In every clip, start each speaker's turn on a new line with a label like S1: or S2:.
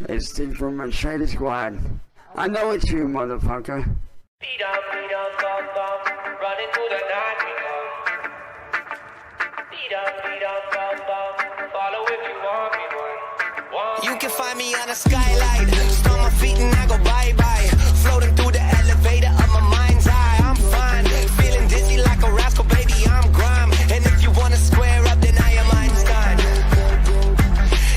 S1: It's Steve from my Shady Squad. I know it's you, motherfucker.
S2: Beat up, bum, bum, running through the night we come. Beat up, bum, bum, follow if you want me one.
S3: You can find me on a skylight, stomp my feet and I go bye-bye. Floating through the elevator of my mind's eye, I'm fine. Feeling dizzy like a rascal, baby, I'm grime. And if you wanna square up, then I am Einstein.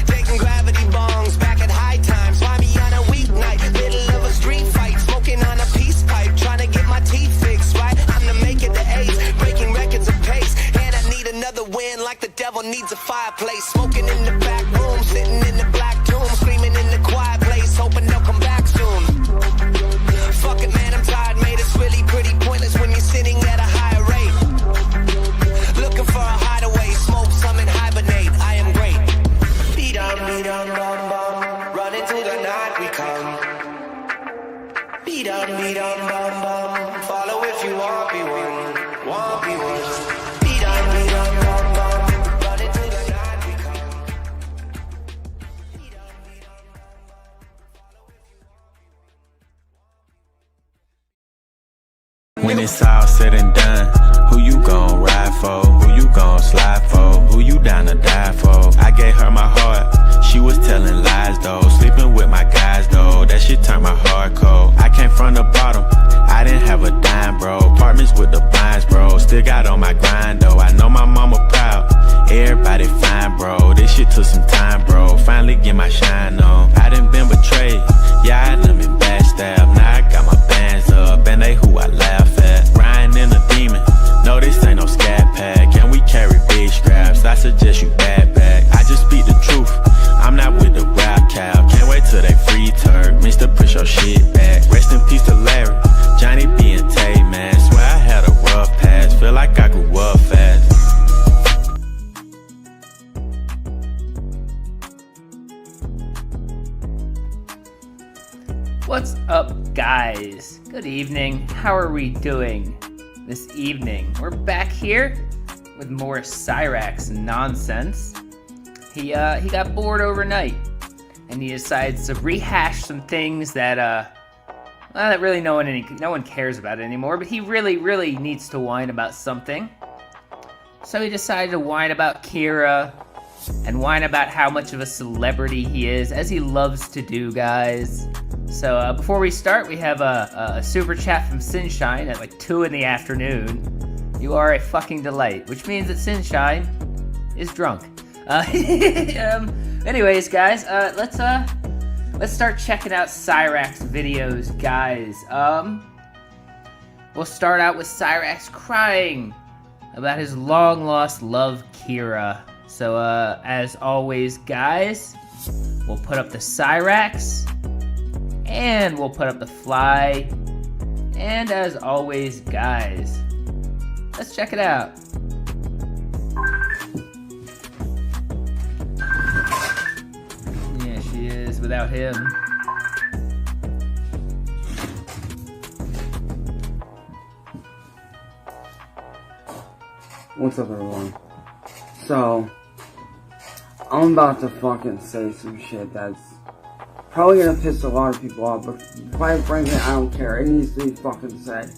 S3: Taking gravity bongs back at high times. Find me on a weeknight, middle of a street fight. Smoking on a peace pipe, trying to get my teeth fixed, right? I'm to make it the A's, breaking records of pace. And I need another win like the devil needs a fireplace. Smoking in the back room, sitting in the black tomb, screaming in the quiet place, hoping they'll come back soon. Fuck it, man, I'm tired, mate. It's really pretty pointless when you're sitting at a higher rate. Looking for a hideaway, smoke some and hibernate. I am great. Beat on, bum, bum, running through the night we come. Beat on, bum, bum, follow if you want me one, want me one. Beat on, bum, bum, running through the night we come.
S4: When it's all said and done, who you gon' ride for? Who you gon' slide for? Who you down to die for? I gave her my heart, she was telling lies though. Sleeping with my guys though, that shit turned my heart cold. I came from the bottom, I didn't have a dime bro. Apartments with the blinds bro, still got on my grind though. I know my mama proud, everybody fine bro. This shit took some time bro, finally get my shine on. I done been betrayed, yeah I done been backstabbed. Now I got my bands up and they who I laugh at. Ryan in a demon, no this ain't no scat pack. Can we carry big scraps? I suggest you backpack. I just speak the truth, I'm not with the rap cow. Can't wait till they free Turk, Mr. Push your shit back. Rest in peace to Larry, Johnny B and Tay man. Swear I had a rough past, feel like I grew up fast.
S5: What's up, guys? Good evening. How are we doing this evening? We're back here with more Cyraxx nonsense. He got bored overnight, and he decides to rehash some things that that really no one cares about anymore. But he really needs to whine about something. So he decided to whine about Kira and whine about how much of a celebrity he is, as he loves to do, guys. So before we start, we have a super chat from Sunshine at like 2 in the afternoon. You are a fucking delight, which means that Sunshine is drunk. Anyways, guys, let's start checking out Cyraxx videos, guys. We'll start out with Cyraxx crying about his long-lost love, Kira. So, as always, guys, we'll put up the Cyraxx, and we'll put up the fly, and as always, guys, let's check it out. Yeah, she is without him.
S1: What's up, everyone? So, I'm about to fucking say some shit that's probably gonna piss a lot of people off, but quite frankly, I don't care. It needs to be fucking said.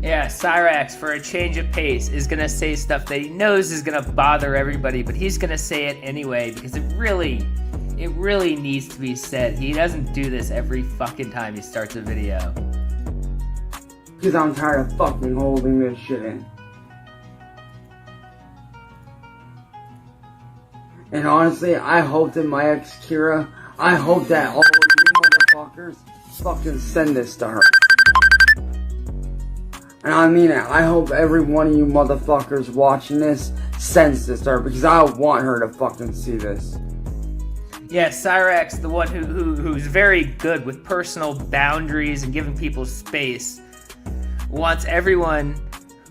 S5: Yeah, Cyraxx, for a change of pace, is gonna say stuff that he knows is gonna bother everybody, but he's gonna say it anyway because it really needs to be said. He doesn't do this every fucking time he starts a video.
S1: Because I'm tired of fucking holding this shit in. And honestly, I hope that my ex Kira, I hope that all of you motherfuckers fucking send this to her. And I mean it, I hope every one of you motherfuckers watching this sends this to her, because I want her to fucking see this.
S5: Yeah, Cyraxx, the one who's very good with personal boundaries and giving people space, wants everyone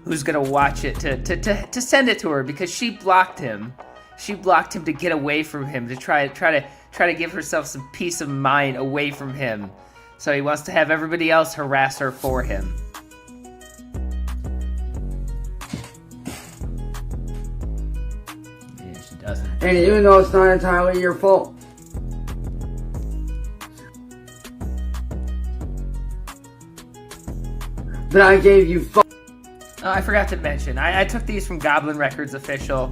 S5: who's gonna watch it to send it to her, because she blocked him. She blocked him to get away from him, to try to give herself some peace of mind away from him. So he wants to have everybody else harass her for him. Yeah, she doesn't.
S1: And even though it's not entirely your fault. that I gave you
S5: Oh, I forgot to mention, I took these from Goblin Records Official,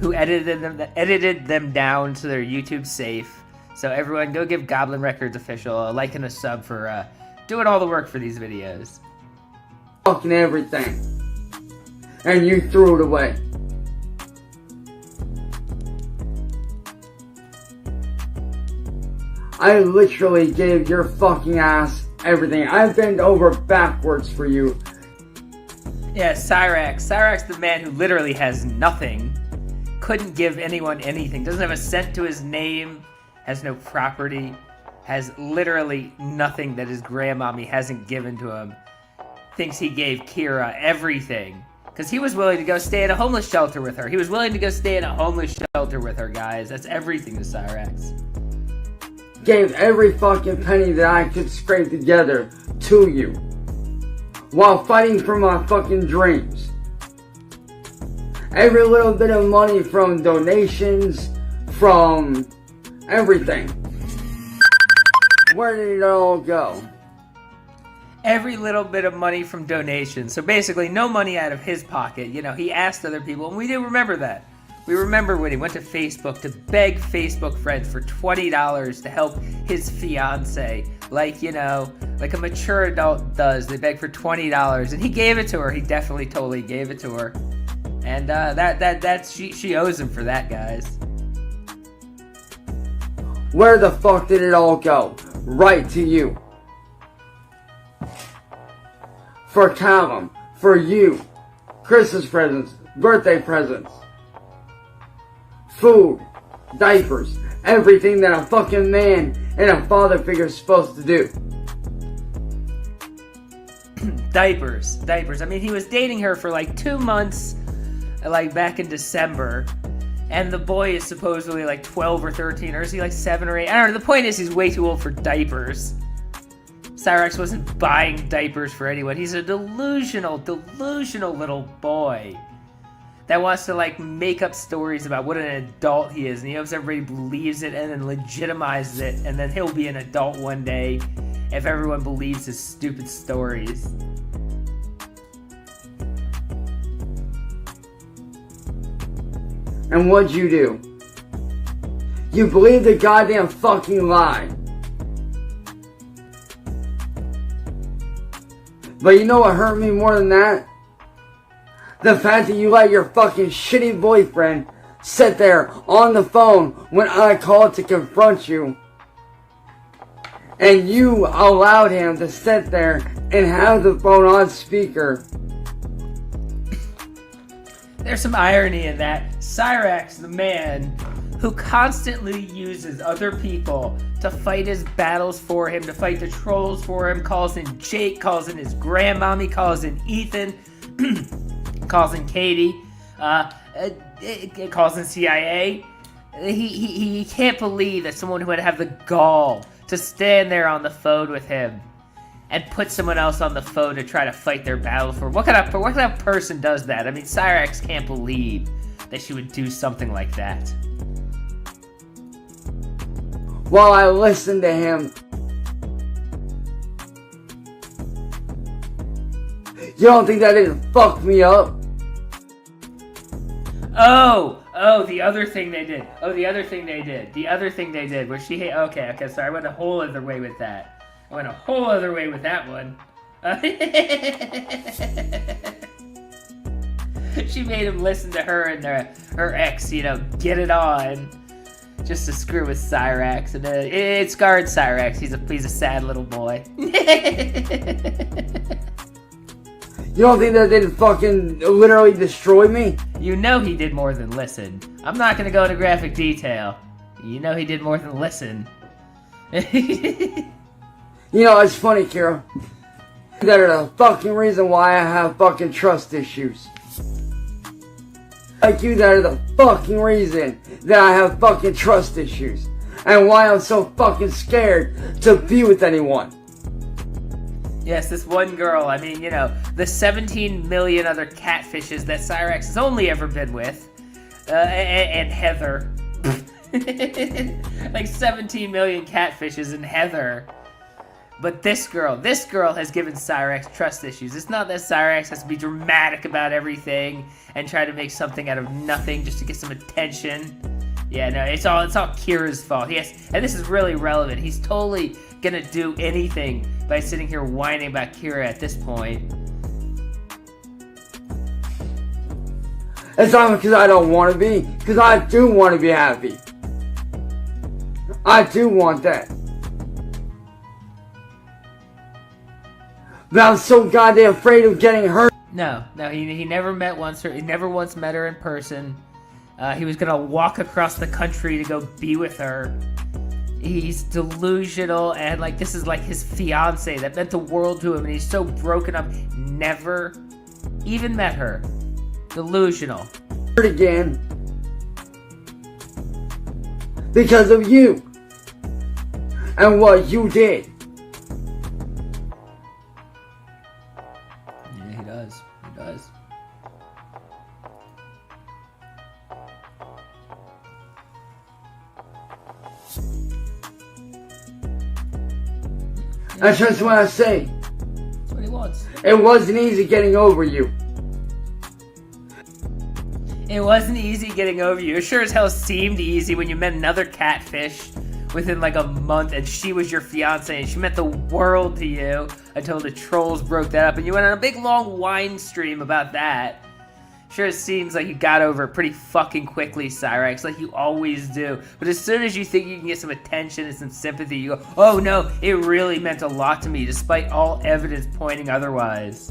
S5: who edited them down to their YouTube safe. So everyone, go give Goblin Records Official a like and a sub for doing all the work for these videos.
S1: fucking everything. And you threw it away. I literally gave your fucking ass everything. I bent over backwards for you.
S5: Yeah, Cyraxx. Cyraxx, the man who literally has nothing, couldn't give anyone anything, doesn't have a cent to his name, has no property, has literally nothing that his grandmommy hasn't given to him. Thinks he gave Kira everything. Because he was willing to go stay at a homeless shelter with her. He was willing to go stay in a homeless shelter with her, guys. That's everything to Cyraxx.
S1: Gave every fucking penny that I could scrape together to you. While fighting for my fucking dreams. Every little bit of money from donations, from everything. Where did it all go?
S5: Every little bit of money from donations. So basically, no money out of his pocket. You know, he asked other people, and we do remember that. We remember when he went to Facebook to beg Facebook friends for $20 to help his fiance. Like, you know, like a mature adult does. They beg for $20, and he gave it to her. He definitely, totally gave it to her. And she owes him for that, guys.
S1: Where the fuck did it all go? Right to you. For Callum, for you, Christmas presents, birthday presents, food, diapers, everything that a fucking man and a father figure is supposed to do.
S5: Diapers. I mean, he was dating her for like 2 months, like back in December, and the boy is supposedly like 12 or 13, or is he like 7 or 8? I don't know. The point is, he's way too old for diapers. Cyraxx wasn't buying diapers for anyone. He's a delusional little boy that wants to like make up stories about what an adult he is, and he hopes everybody believes it and then legitimizes it, and then he'll be an adult one day if everyone believes his stupid stories.
S1: And what'd you do? You believed the goddamn fucking lie. But you know what hurt me more than that? The fact that you let your fucking shitty boyfriend sit there on the phone when I called to confront you. And you allowed him to sit there and have the phone on speaker.
S5: There's some irony in that. Cyraxx, the man who constantly uses other people to fight his battles for him, to fight the trolls for him, calls in Jake, calls in his grandmommy, calls in Ethan, calls in Katie, calls in CIA. He can't believe that someone would have the gall to stand there on the phone with him and put someone else on the phone to try to fight their battle for him. What kind of person does that? I mean, Cyraxx can't believe that she would do something like that.
S1: While I listened to him. You don't think that didn't fuck me up?
S5: Oh, the other thing they did. Where she okay, sorry, I went a whole other way with that. one. She made him listen to her and her ex, you know, get it on. Just to screw with Cyraxx, and it scarred Cyraxx. He's a sad little boy.
S1: You don't think that didn't fucking literally destroy me?
S5: You know he did more than listen. I'm not gonna go into graphic detail. You know he did more than listen.
S1: You know, it's funny, Kira. That are the fucking reason why I have fucking trust issues. Like you, that are the fucking reason that I have fucking trust issues. And why I'm so fucking scared to be with anyone.
S5: Yes, this one girl, I mean, you know, the 17 million other catfishes that Cyraxx has only ever been with. And Heather. Like 17 million catfishes and Heather. But this girl has given Cyraxx trust issues. It's not that Cyraxx has to be dramatic about everything and try to make something out of nothing just to get some attention. Yeah, no, it's all Kira's fault. And this is really relevant. He's totally gonna do anything by sitting here whining about Kira at this point.
S1: It's not because I don't want to be, because I do want to be happy. I do want that. But I'm so goddamn afraid of getting hurt.
S5: No, he never met he never once met her in person. He was gonna walk across the country to go be with her. He's delusional, and like this is like his fiance that meant the world to him, and he's so broken up. Never even met her. Delusional.
S1: Again. Because of you. And what you did.
S5: Yeah, he does. He does.
S1: That's just what I say.
S5: That's what he wants.
S1: It wasn't easy getting over you.
S5: It wasn't easy getting over you. It sure as hell seemed easy when you met another catfish within like a month and she was your fiance and she meant the world to you until the trolls broke that up and you went on a big long whine stream about that. Sure it seems like you got over it pretty fucking quickly, Cyraxx, like you always do. But as soon as you think you can get some attention and some sympathy, you go, oh no, it really meant a lot to me despite all evidence pointing otherwise.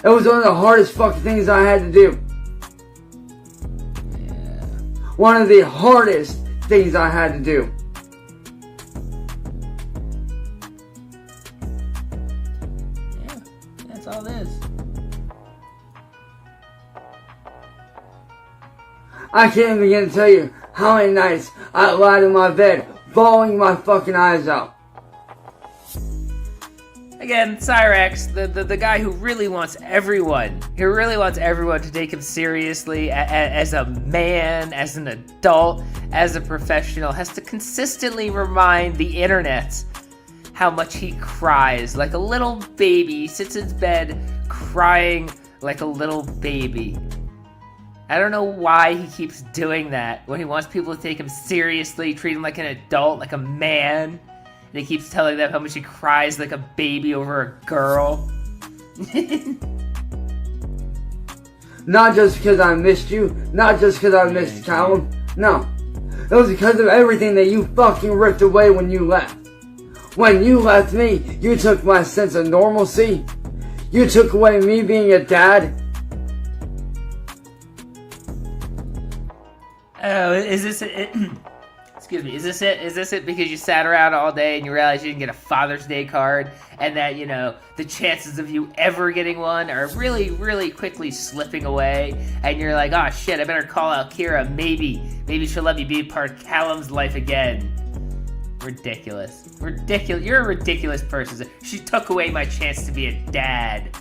S1: It was one of the hardest fucking things I had to do. One of the hardest things I had to do.
S5: Yeah, that's all it is.
S1: I can't even begin to tell you how many nights I lied in my bed, bawling my fucking eyes out.
S5: Again, Cyraxx, the guy who really wants everyone, to take him seriously as a man, as an adult, as a professional, has to consistently remind the internet how much he cries like a little baby. He sits in his bed crying like a little baby. I don't know why he keeps doing that when he wants people to take him seriously, treat him like an adult, like a man. And he keeps telling them how much he cries like a baby over a girl.
S1: Not just because I missed you, not just because I missed Callum. No. It was because of everything that you fucking ripped away when you left. When you left me, you took my sense of normalcy. You took away me being a dad.
S5: Oh, is this it? Excuse me, is this it? Is this it because you sat around all day and you realized you didn't get a Father's Day card and that, you know, the chances of you ever getting one are really, really quickly slipping away and you're like, oh shit, I better call out Kira, maybe she'll let me be a part of Callum's life again. Ridiculous. You're a ridiculous person. She took away my chance to be a dad.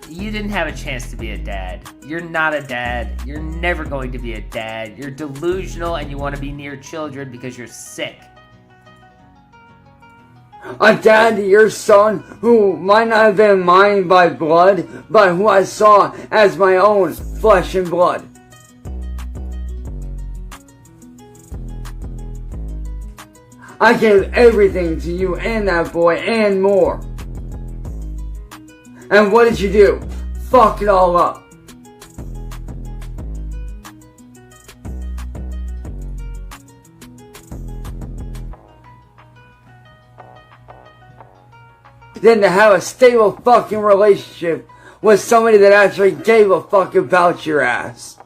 S5: You didn't have a chance to be a dad. You're not a dad. You're never going to be a dad. You're delusional and you want to be near children because you're sick.
S1: A dad to your son who might not have been mine by blood, but who I saw as my own flesh and blood. I gave everything to you and that boy and more. And what did you do? Fuck it all up. Then to have a stable fucking relationship with somebody that actually gave a fuck about your ass.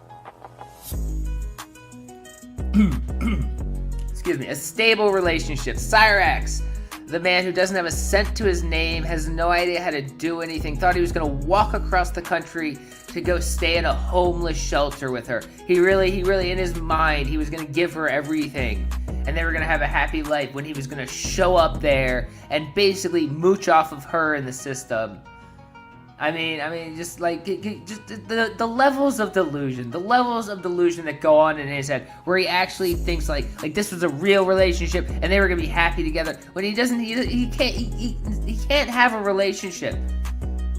S5: Excuse me, a stable relationship. Cyraxx, the man who doesn't have a cent to his name, has no idea how to do anything, thought he was going to walk across the country to go stay in a homeless shelter with her. He really, in his mind, he was going to give her everything. And they were going to have a happy life when he was going to show up there and basically mooch off of her in the system. I mean, just like just the levels of delusion, that go on in his head, where he actually thinks like this was a real relationship and they were gonna be happy together. When he doesn't, he can't have a relationship.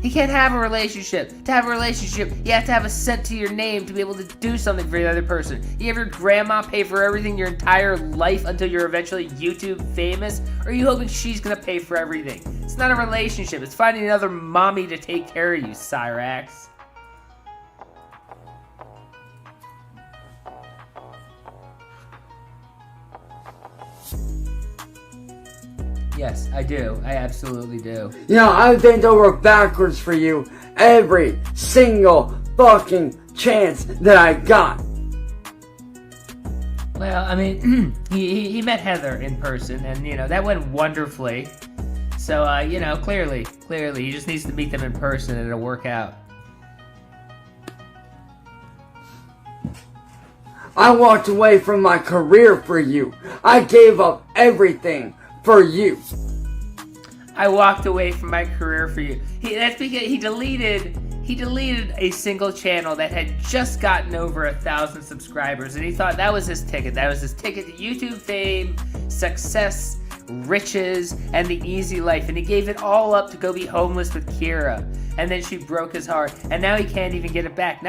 S5: He can't have a relationship. To have a relationship, you have to have a cent to your name to be able to do something for the other person. You have your grandma pay for everything your entire life until you're eventually YouTube famous? Or are you hoping she's gonna pay for everything? It's not a relationship. It's finding another mommy to take care of you, Cyraxx. Yes, I do. I absolutely do.
S1: You know, I've bent over backwards for you every single fucking chance that I got.
S5: Well, I mean, he met Heather in person, and, you know, that went wonderfully. So, you know, clearly, he just needs to meet them in person and it'll work out.
S1: I walked away from my career for you. I gave up everything for you.
S5: I walked away from my career for you. That's because he deleted a single channel that had just gotten over 1,000 subscribers, and he thought that was his ticket. That was his ticket to YouTube fame, success, riches, and the easy life. And he gave it all up to go be homeless with Kira. And then she broke his heart, and now he can't even get it back.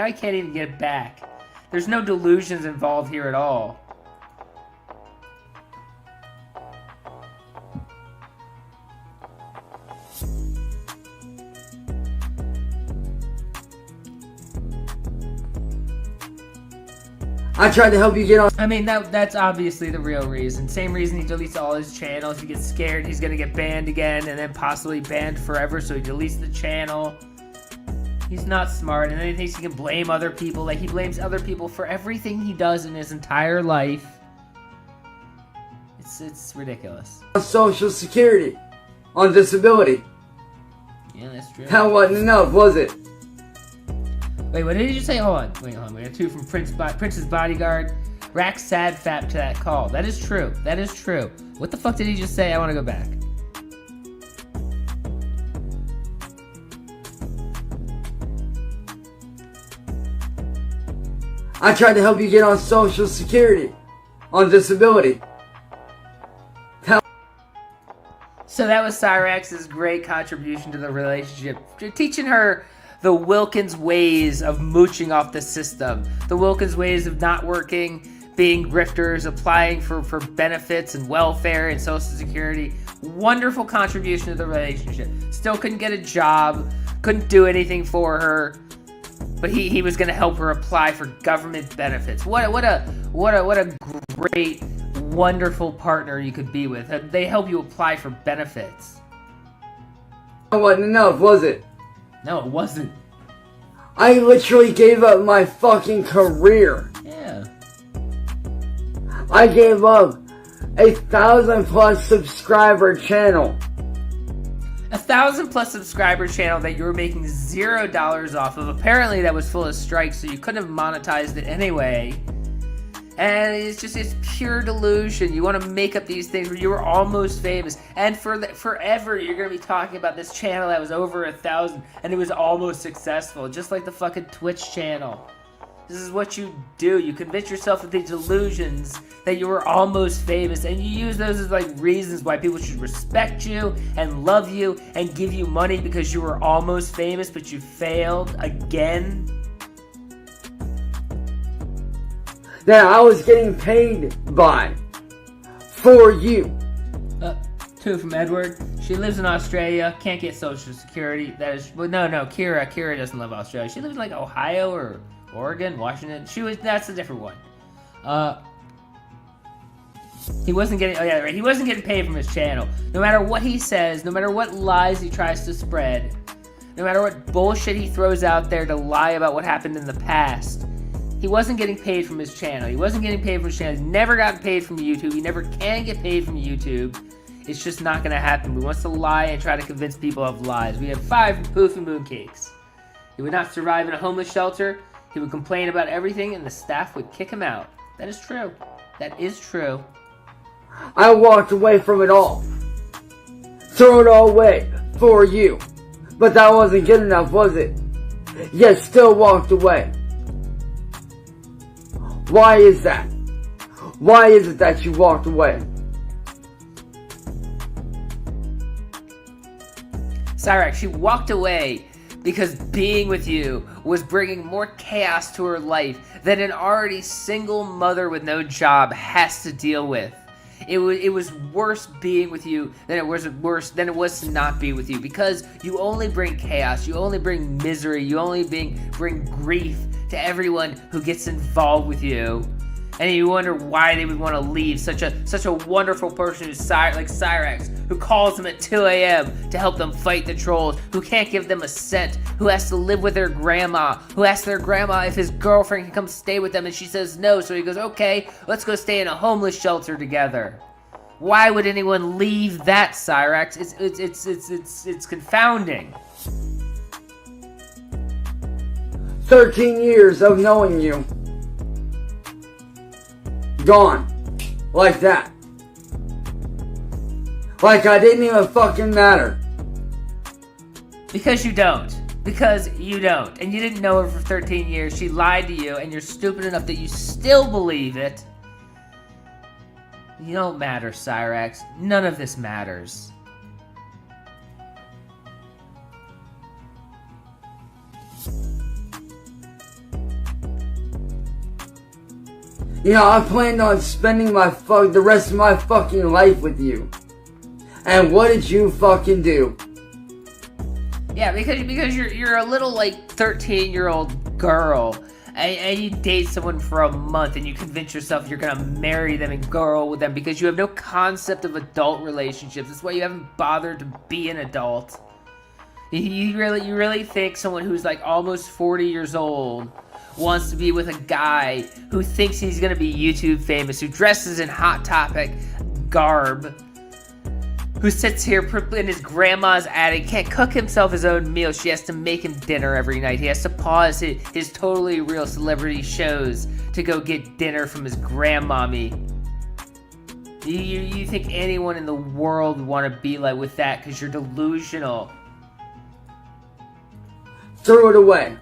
S5: There's no delusions involved here at all.
S1: I tried to help you get on.
S5: I mean, that's obviously the real reason. Same reason he deletes all his channels. He gets scared he's gonna get banned again, and then possibly banned forever, so he deletes the channel. He's not smart, and then he thinks he can blame other people. Like, he blames other people for everything he does in his entire life. It's ridiculous.
S1: On Social Security. On disability.
S5: Yeah, that's true.
S1: That wasn't enough, was it?
S5: Wait, what did you say? Hold on. We got two from Prince's Bodyguard. Rack sad fap to that call. That is true. What the fuck did he just say? I want to go back.
S1: I tried to help you get on Social Security. On disability.
S5: So that was Cyraxx's great contribution to the relationship. Teaching her the Wilkins ways of mooching off the system. The Wilkins ways of not working, being grifters, applying for benefits and welfare and Social Security. Wonderful contribution to the relationship. Still couldn't get a job, couldn't do anything for her, but he was going to help her apply for government benefits. What a great, wonderful partner you could be with. They help you apply for benefits.
S1: That wasn't enough, was it?
S5: No, it wasn't.
S1: I literally gave up my fucking career.
S5: Yeah.
S1: I gave up 1,000+ subscriber channel.
S5: 1,000+ subscriber channel that you were making $0 off of. Apparently that was full of strikes, so you couldn't have monetized it anyway. And it's pure delusion. You want to make up these things where you were almost famous, and forever you're going to be talking about this channel that was over 1,000 and it was almost successful, just like the fucking Twitch channel. This is what you do. You convince yourself of these delusions that you were almost famous, and you use those as like reasons why people should respect you and love you and give you money because you were almost famous, but you failed again.
S1: That I was getting paid by for you.
S5: Two from Edward. She lives in Australia, can't get Social Security. That is, well, no, Kira doesn't live in Australia. She lives in like Ohio or Oregon, Washington. That's a different one. He wasn't getting, oh yeah, right. He wasn't getting paid from his channel. No matter what he says, no matter what lies he tries to spread, no matter what bullshit he throws out there to lie about what happened in the past, he wasn't getting paid from his channel. He never got paid from YouTube. He never can get paid from YouTube. It's just not going to happen. He wants to lie and try to convince people of lies. We have 5 Poofy Mooncakes. He would not survive in a homeless shelter. He would complain about everything, and the staff would kick him out. That is true. That is true.
S1: I walked away from it all. Throw it all away for you. But that wasn't good enough, was it? Yet still walked away. Why is that? Why is it that you walked away?
S5: Cyraxx, she walked away because being with you was bringing more chaos to her life than an already single mother with no job has to deal with. It was worse being with you than it was to not be with you, because you only bring chaos, you only bring misery, you only bring grief to everyone who gets involved with you. And you wonder why they would want to leave such a wonderful person like Cyraxx, who calls them at 2 a.m. to help them fight the trolls, who can't give them a cent, who has to live with their grandma, who asks their grandma if his girlfriend can come stay with them, and she says no, so he goes, okay, let's go stay in a homeless shelter together. Why would anyone leave that, Cyraxx? It's confounding.
S1: 13 years of knowing you. Gone. Like that. Like I didn't even fucking matter.
S5: Because you don't. Because you don't. And you didn't know her for 13 years. She lied to you, and you're stupid enough that you still believe it. You don't matter, Cyraxx. None of this matters.
S1: You know, I planned on spending the rest of my fucking life with you. And what did you fucking do?
S5: Yeah, because you're a little like 13-year-old girl, and you date someone for a month, and you convince yourself you're gonna marry them and grow with them because you have no concept of adult relationships. That's why you haven't bothered to be an adult. You really think someone who's like almost 40 years old wants to be with a guy who thinks he's gonna be YouTube famous, who dresses in Hot Topic garb, who sits here in his grandma's attic, can't cook himself his own meal, she has to make him dinner every night, he has to pause his totally real celebrity shows to go get dinner from his grandmommy. You think anyone in the world would want to be like with that because you're delusional.
S1: Threw it away.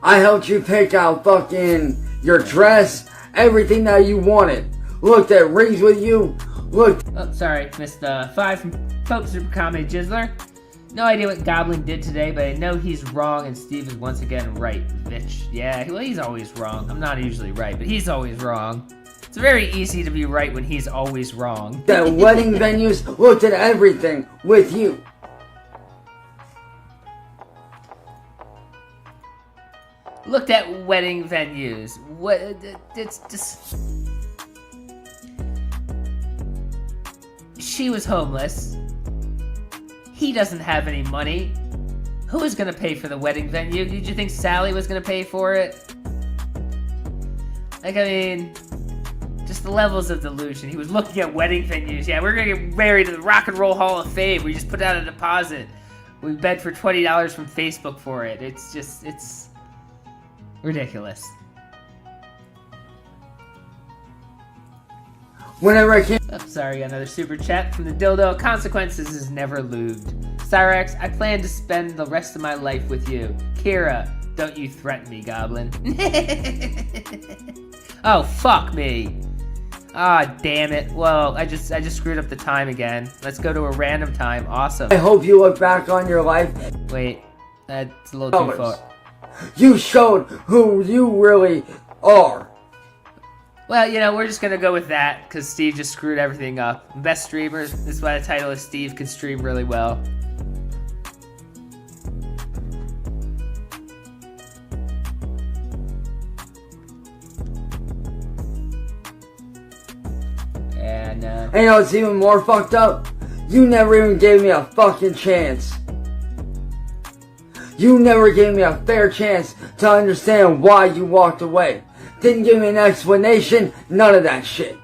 S1: I helped you pick out fucking your dress, everything that you wanted. Looked at rings with you. Looked.
S5: Oh, sorry, missed 5 from Pope Super Comedy Jizzler. No idea what Goblin did today, but I know he's wrong and Steve is once again right, bitch. Yeah, well, he's always wrong. I'm not usually right, but he's always wrong. It's very easy to be right when he's always wrong.
S1: At wedding venues, looked at everything with you.
S5: Looked at wedding venues. What? It's just. She was homeless. He doesn't have any money. Who was gonna pay for the wedding venue? Did you think Sally was gonna pay for it? Like, I mean, just the levels of delusion. He was looking at wedding venues. Yeah, we're gonna get married in the Rock and Roll Hall of Fame. We just put out a deposit. We bet for $20 from Facebook for it. It's ridiculous.
S1: Whenever I came.
S5: Oh, sorry, another super chat from the dildo. Consequences is never lubed. Cyraxx, I plan to spend the rest of my life with you. Kira, don't you threaten me, Goblin. Oh, fuck me. Ah, damn it. Well, I just screwed up the time again. Let's go to a random time. Awesome.
S1: I hope you look back on your life.
S5: Wait, that's a little too far.
S1: You showed who you really are.
S5: Well, you know, we're just gonna go with that because Steve just screwed everything up. Best streamers. This is why the title is Steve Can Stream Really Well. And
S1: you know what's even more fucked up? You never even gave me a fucking chance. You never gave me a fair chance to understand why you walked away. Didn't give me an explanation, none of that shit.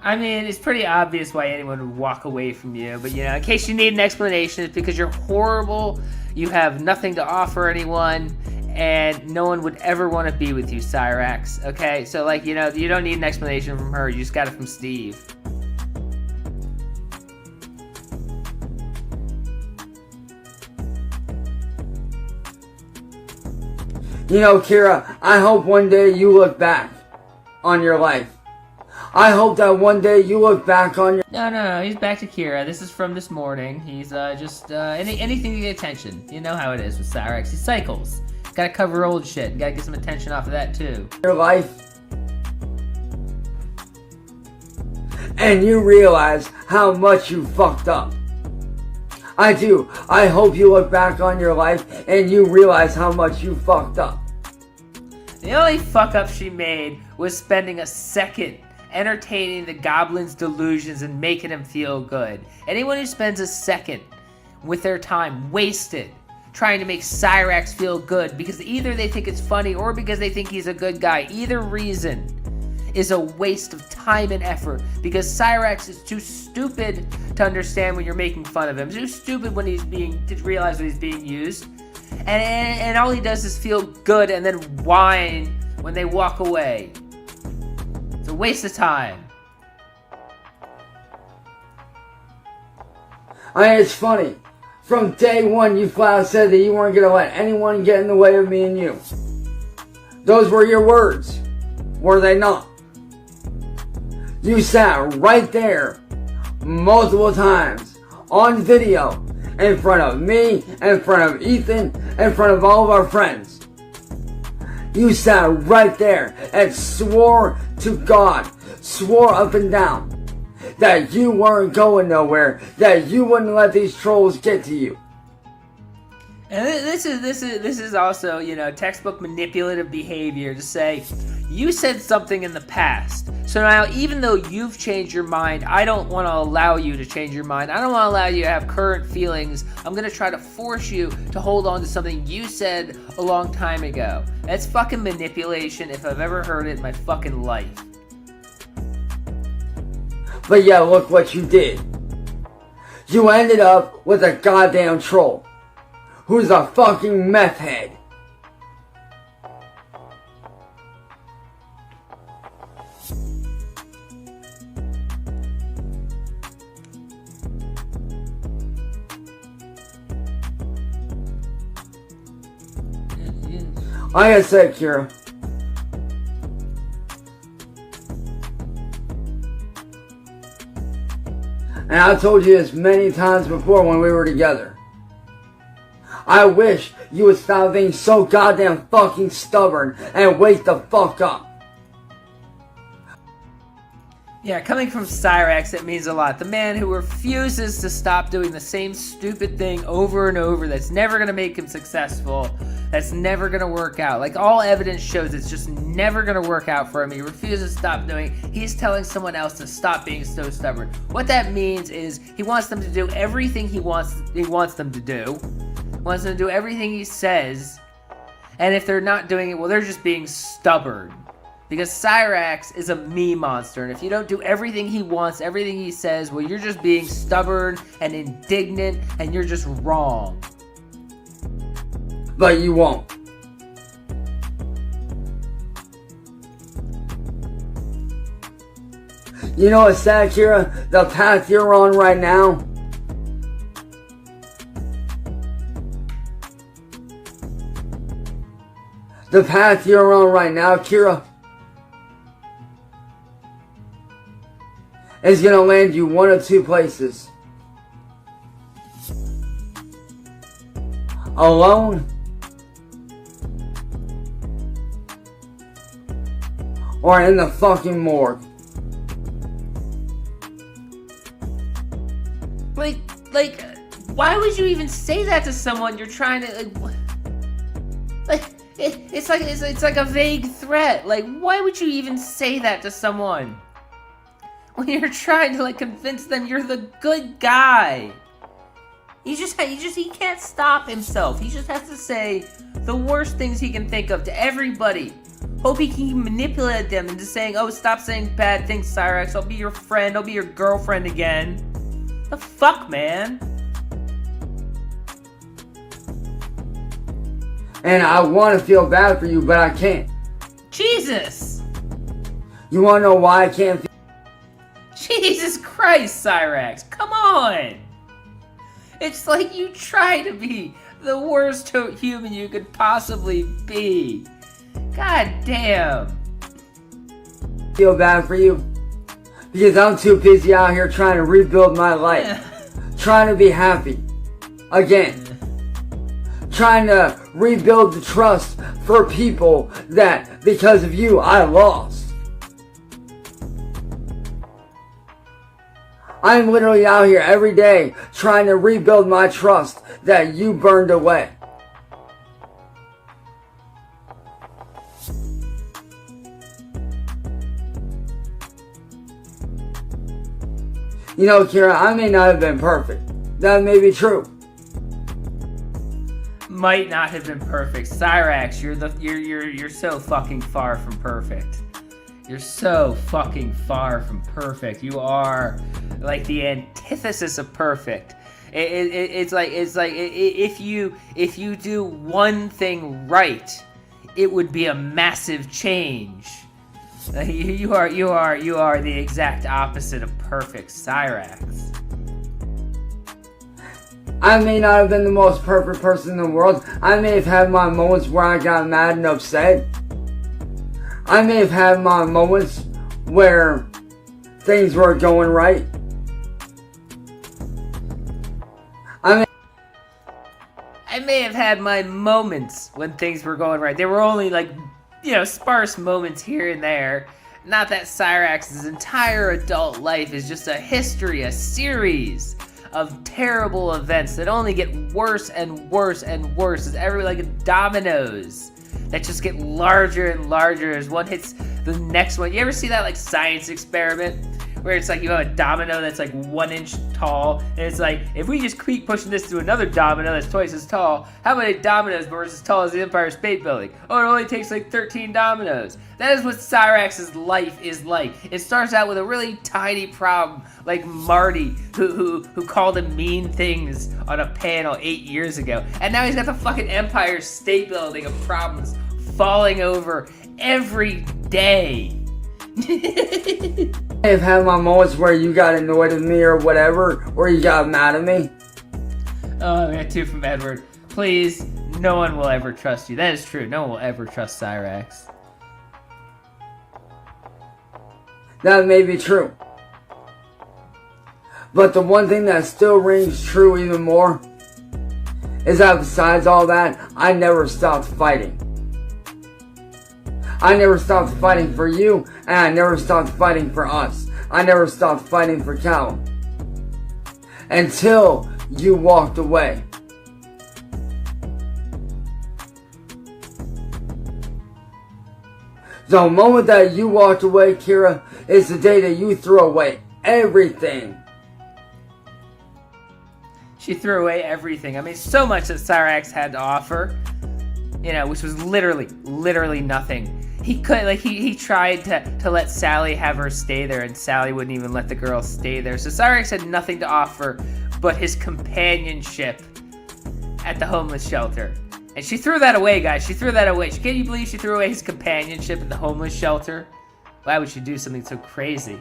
S5: I mean, it's pretty obvious why anyone would walk away from you, but you know, in case you need an explanation, it's because you're horrible, you have nothing to offer anyone, and no one would ever want to be with you, Cyraxx, okay? So, like, you know, you don't need an explanation from her, you just got it from Steve.
S1: You know, Kira, I hope one day you look back on your life. I hope that one day you look back on your...
S5: No, he's back to Kira. This is from this morning. He's anything to get attention. You know how it is with Cyraxx. He cycles. Gotta cover old shit. Gotta get some attention off of that too.
S1: Your life. And you realize how much you fucked up. I do. I hope you look back on your life and you realize how much you fucked up.
S5: The only fuck up she made was spending a second entertaining the goblin's delusions and making him feel good. Anyone who spends a second with their time wasted trying to make Cyraxx feel good because either they think it's funny or because they think he's a good guy, either reason is a waste of time and effort because Cyraxx is too stupid to understand when you're making fun of him, too stupid when to realize when he's being used, and all he does is feel good and then whine when they walk away. It's a waste of time.
S1: I mean, it's funny. From day one, you flat out said that you weren't going to let anyone get in the way of me and you. Those were your words, were they not? You sat right there multiple times on video in front of me, in front of Ethan, in front of all of our friends. You sat right there and swore to God, swore up and down that you weren't going nowhere, that you wouldn't let these trolls get to you.
S5: And this is also, you know, textbook manipulative behavior to say, you said something in the past, so now even though you've changed your mind, I don't want to allow you to change your mind. I don't want to allow you to have current feelings. I'm going to try to force you to hold on to something you said a long time ago. That's fucking manipulation if I've ever heard it in my fucking life.
S1: But yeah, look what you did. You ended up with a goddamn troll who's a fucking meth head. Like I said, Kira, and I told you this many times before when we were together, I wish you would stop being so goddamn fucking stubborn and wake the fuck up.
S5: Yeah, coming from Cyraxx, it means a lot. The man who refuses to stop doing the same stupid thing over and over that's never going to make him successful, that's never going to work out. Like, all evidence shows it's just never going to work out for him. He refuses to stop doing it. He's telling someone else to stop being so stubborn. What that means is he wants them to do everything he wants them to do. He wants them to do everything he says. And if they're not doing it, well, they're just being stubborn. Because Cyraxx is a me monster, and if you don't do everything he wants, everything he says, well, you're just being stubborn and indignant, and you're just wrong.
S1: But you won't. You know what's sad, Kira? The path you're on right now, Kira, is going to land you one of two places. Alone, or in the fucking morgue.
S5: Like, why would you even say that to someone you're trying to, it's like a vague threat. Like, why would you even say that to someone when you're trying to, like, convince them you're the good guy? He can't stop himself. He just has to say the worst things he can think of to everybody. Hope he can manipulate them into saying, oh, stop saying bad things, Cyraxx. I'll be your friend. I'll be your girlfriend again. The fuck, man?
S1: And I want to feel bad for you, but I can't.
S5: Jesus!
S1: You want to know why I can't feel...
S5: Jesus Christ, Cyraxx. Come on! It's like you try to be The worst human you could possibly be. God damn.
S1: Feel bad for you because I'm too busy out here trying to rebuild my life, trying to be happy again, trying to rebuild the trust for people that because of you I lost. I'm literally out here every day trying to rebuild my trust that you burned away. You know, Kira, I may not have been perfect. That may be true.
S5: Might not have been perfect. Cyraxx, you're so fucking far from perfect. You're so fucking far from perfect. You are like the antithesis of perfect. It's like if you do one thing right, it would be a massive change. You are the exact opposite of perfect, Cyraxx.
S1: I may not have been the most perfect person in the world. I may have had my moments where I got mad and upset. I may have had my moments where things were going right.
S5: I may have had my moments when things were going right. They were only like, sparse moments here and there. Not that Cyraxx's entire adult life is just a history, a series of terrible events that only get worse and worse and worse as like dominoes that just get larger and larger as one hits the next one. You ever see that like science experiment where it's like you have a domino that's like 1 inch tall, and it's like, if we just keep pushing this to another domino that's twice as tall, how many dominoes were as tall as the Empire State Building? Oh, it only takes like 13 dominoes. That is what Cyraxx's life is like. It starts out with a really tiny problem, like Marty, who called him mean things on a panel 8 years ago, and now he's got the fucking Empire State Building of problems falling over every day.
S1: I've had my moments where you got annoyed with me or whatever, or you got mad at me.
S5: Oh, I got 2 from Edward. Please, no one will ever trust you. That is true. No one will ever trust Cyraxx.
S1: That may be true. But the one thing that still rings true even more is that besides all that, I never stopped fighting. I never stopped fighting for you, and I never stopped fighting for us. I never stopped fighting for Callum. Until you walked away. The moment that you walked away, Kira, is the day that you threw away everything.
S5: She threw away everything. I mean, so much that Cyraxx had to offer, which was literally nothing. He tried to let Sally have her stay there, and Sally wouldn't even let the girl stay there. So Cyraxx had nothing to offer but his companionship at the homeless shelter. And she threw that away, guys. She threw that away. Can you believe she threw away his companionship at the homeless shelter? Why would she do something so crazy?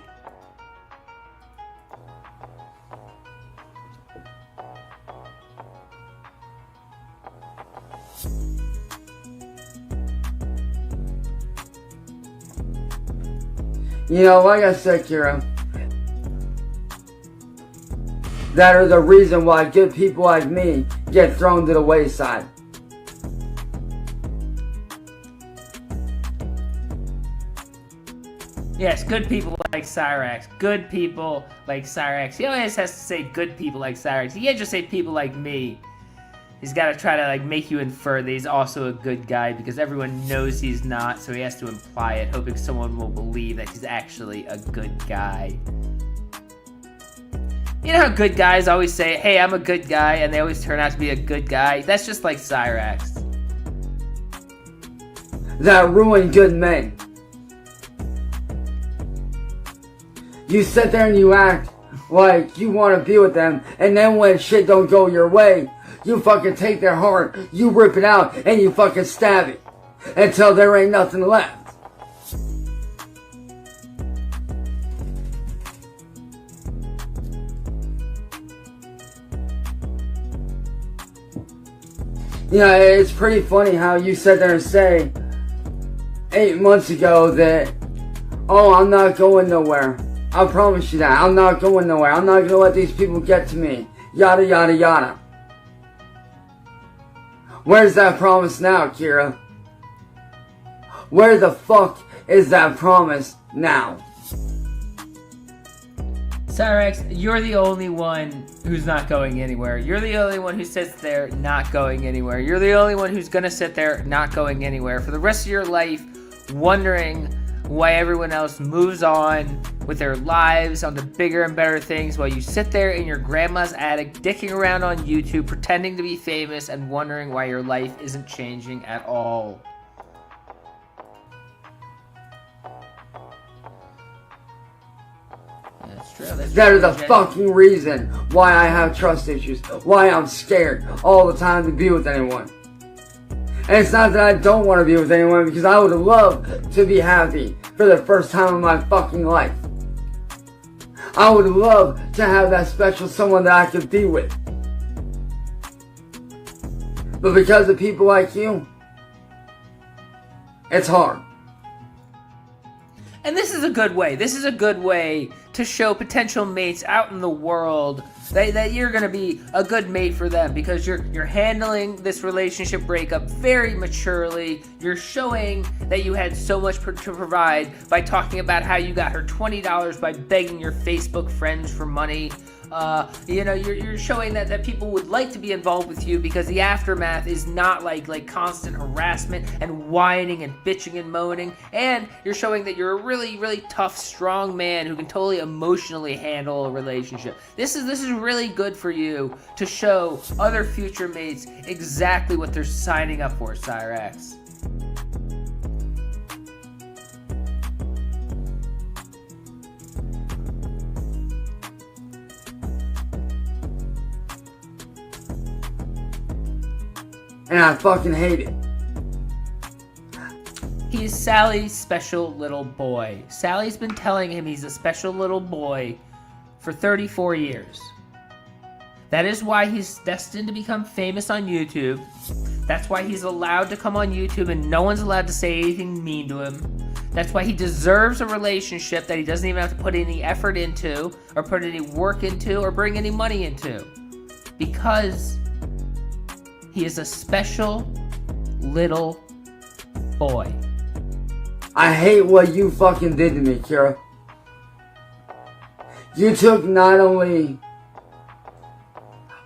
S1: Like I said, Kira, that are the reason why good people like me get thrown to the wayside.
S5: Yes, good people like Cyraxx. Good people like Cyraxx. He always has to say good people like Cyraxx. He can't just say people like me. He's got to try to make you infer that he's also a good guy because everyone knows he's not, so he has to imply it, hoping someone will believe that he's actually a good guy. You know how good guys always say, hey, I'm a good guy, and they always turn out to be a good guy? That's just like Cyraxx.
S1: That ruin good men. You sit there and you act like you want to be with them, and then when shit don't go your way, you fucking take their heart, you rip it out, and you fucking stab it until there ain't nothing left. Yeah, it's pretty funny how you sat there and say 8 months ago that, oh, I'm not going nowhere. I promise you that. I'm not going nowhere. I'm not going to let these people get to me. Yada, yada, yada. Where's that promise now, Kira? Where the fuck is that promise now?
S5: Cyraxx, you're the only one who's not going anywhere. You're the only one who sits there not going anywhere. You're the only one who's gonna sit there not going anywhere for the rest of your life, wondering why everyone else moves on with their lives on to bigger and better things while you sit there in your grandma's attic dicking around on YouTube pretending to be famous and wondering why your life isn't changing at all. That's true.
S1: That is the fucking reason why I have trust issues, why I'm scared all the time to be with anyone. And it's not that I don't want to be with anyone, because I would love to be happy for the first time in my fucking life. I would love to have that special someone that I could be with. But because of people like you, it's hard.
S5: And this is a good way. This is a good way to show potential mates out in the world that you're going to be a good mate for them, because you're handling this relationship breakup very maturely. You're showing that you had so much to provide by talking about how you got her $20 by begging your Facebook friends for money. You're showing that people would like to be involved with you because the aftermath is not like constant harassment and whining and bitching and moaning. And you're showing that you're a really, really tough, strong man who can totally emotionally handle a relationship. This is really good for you to show other future mates exactly what they're signing up for, Cyraxx.
S1: And I fucking hate it.
S5: He's Sally's special little boy. Sally's been telling him he's a special little boy for 34 years. That is why he's destined to become famous on YouTube. That's why he's allowed to come on YouTube and no one's allowed to say anything mean to him. That's why he deserves a relationship that he doesn't even have to put any effort into, or put any work into, or bring any money into. Because he is a special little boy.
S1: I hate what you fucking did to me, Kira. You took not only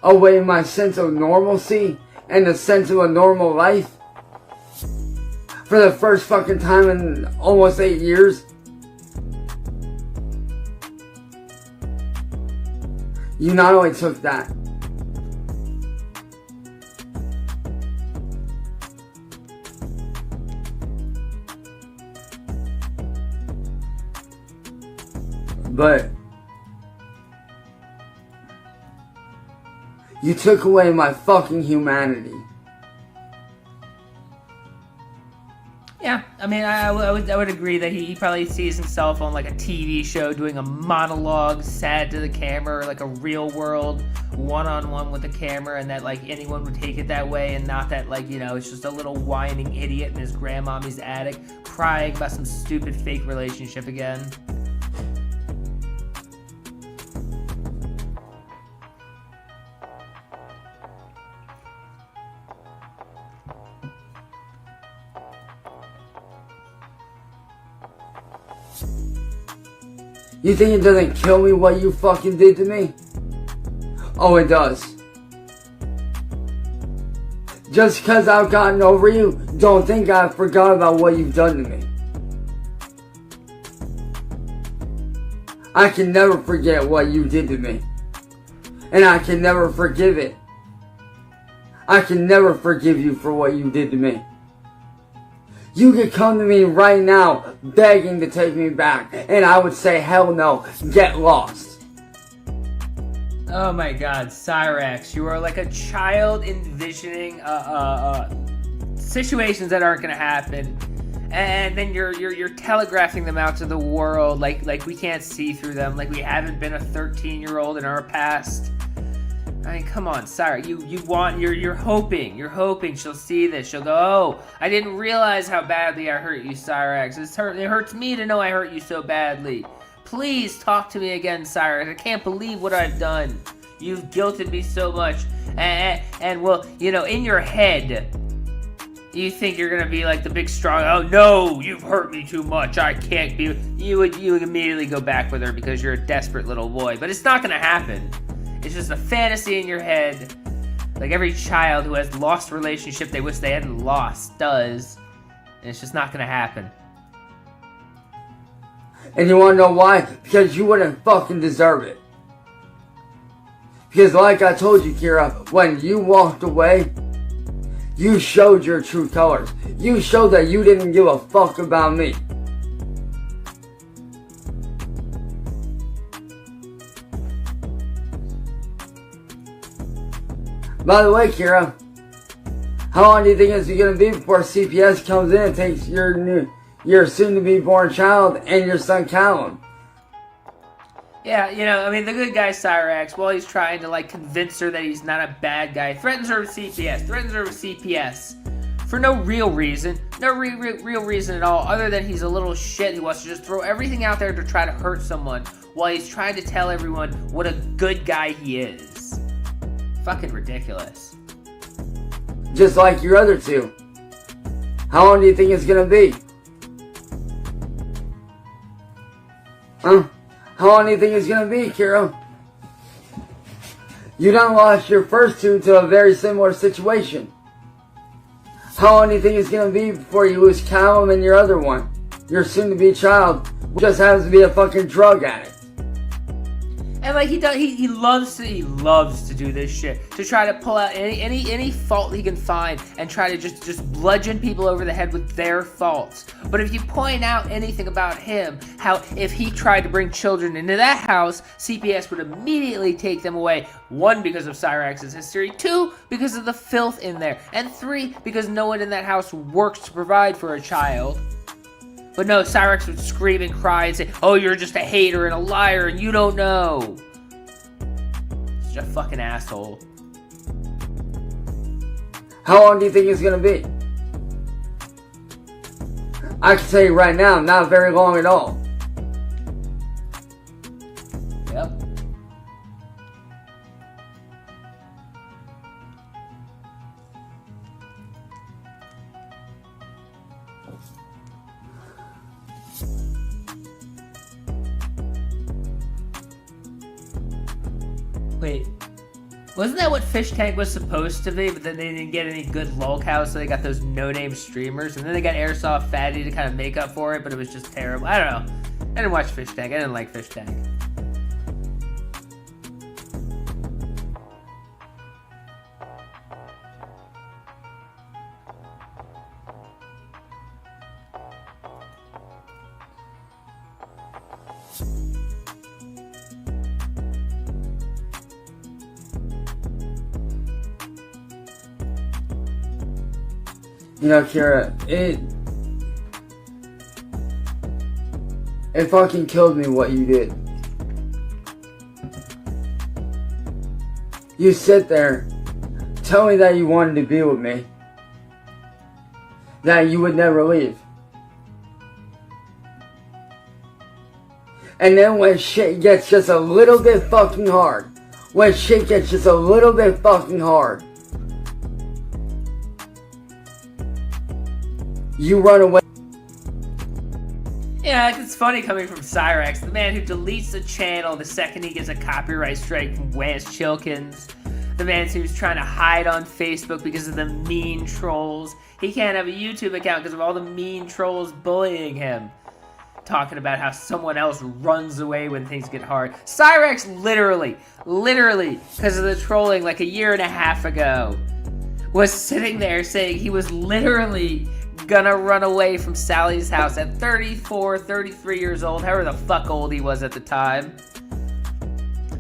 S1: away my sense of normalcy and the sense of a normal life for the first fucking time in almost 8 years. You not only took that, but you took away my fucking humanity.
S5: Yeah, I mean, I would agree that he probably sees himself on like a TV show doing a monologue, sad to the camera, or like a real world one-on-one with the camera, and that like anyone would take it that way, and not that like, it's just a little whining idiot in his grandmommy's attic crying about some stupid fake relationship again.
S1: You think it doesn't kill me what you fucking did to me? Oh, it does. Just because I've gotten over you, don't think I forgot about what you've done to me. I can never forget what you did to me. And I can never forgive it. I can never forgive you for what you did to me. You could come to me right now begging to take me back, and I would say, hell no, get lost.
S5: Oh my god, Cyraxx, you are like a child envisioning situations that aren't gonna happen, and then you're telegraphing them out to the world like we can't see through them, like we haven't been a 13-year-old in our past. I mean, come on, Cyraxx. You're hoping she'll see this. She'll go, oh, I didn't realize how badly I hurt you, Cyraxx. It hurts me to know I hurt you so badly. Please talk to me again, Cyraxx. I can't believe what I've done. You've guilted me so much. And well, you know, in your head, you think you're gonna be like the big strong, oh no, you've hurt me too much, I can't be, you would immediately go back with her because you're a desperate little boy. But it's not gonna happen. It's just a fantasy in your head, like every child who has lost a relationship they wish they hadn't lost does, and it's just not gonna happen.
S1: And you wanna know why? Because you wouldn't fucking deserve it. Because like I told you, Kira, when you walked away, you showed your true colors. You showed that you didn't give a fuck about me. By the way, Kira, how long do you think it's going to be before CPS comes in and takes your soon-to-be born child and your son Callum?
S5: Yeah, you know, I mean, the good guy Cyraxx, while he's trying to, like, convince her that he's not a bad guy, threatens her with CPS, for no real reason, no real reason at all, other than he's a little shit. He wants to just throw everything out there to try to hurt someone, while he's trying to tell everyone what a good guy he is. Fucking ridiculous.
S1: Just like your other two. How long do you think it's gonna be? Huh? How long do you think it's gonna be, Kira? You done lost your first two to a very similar situation. How long do you think it's gonna be before you lose Callum and your other one? Your soon-to-be child, who just happens to be a fucking drug addict.
S5: And like he loves to do this shit, to try to pull out any fault he can find and try to just bludgeon people over the head with their faults. But if you point out anything about him, how if he tried to bring children into that house, CPS would immediately take them away. 1, because of Cyraxx's history, 2, because of the filth in there, and 3, because no one in that house works to provide for a child. But no, Cyraxx would scream and cry and say, oh, you're just a hater and a liar and you don't know. Such a fucking asshole.
S1: How long do you think it's gonna be? I can tell you right now, not very long at all.
S5: Yep. Wait, wasn't that what Fish Tank was supposed to be? But then they didn't get any good lolcows, so they got those no-name streamers, and then they got Airsoft Fatty to kind of make up for it, but it was just terrible. I don't know. I didn't watch Fish Tank. I didn't like Fish Tank.
S1: You know, Kira, it fucking killed me what you did. You sit there, tell me that you wanted to be with me, that you would never leave. And then when shit gets just a little bit fucking hard, when shit gets just a little bit fucking hard, you run away.
S5: Yeah, like, it's funny coming from Cyraxx, the man who deletes a channel the second he gets a copyright strike from Wes Chilkins. The man who's trying to hide on Facebook because of the mean trolls. He can't have a YouTube account because of all the mean trolls bullying him. Talking about how someone else runs away when things get hard. Cyraxx literally, because of the trolling like a year and a half ago, was sitting there saying he was literally gonna run away from Sally's house at 34, 33 years old, however the fuck old he was at the time.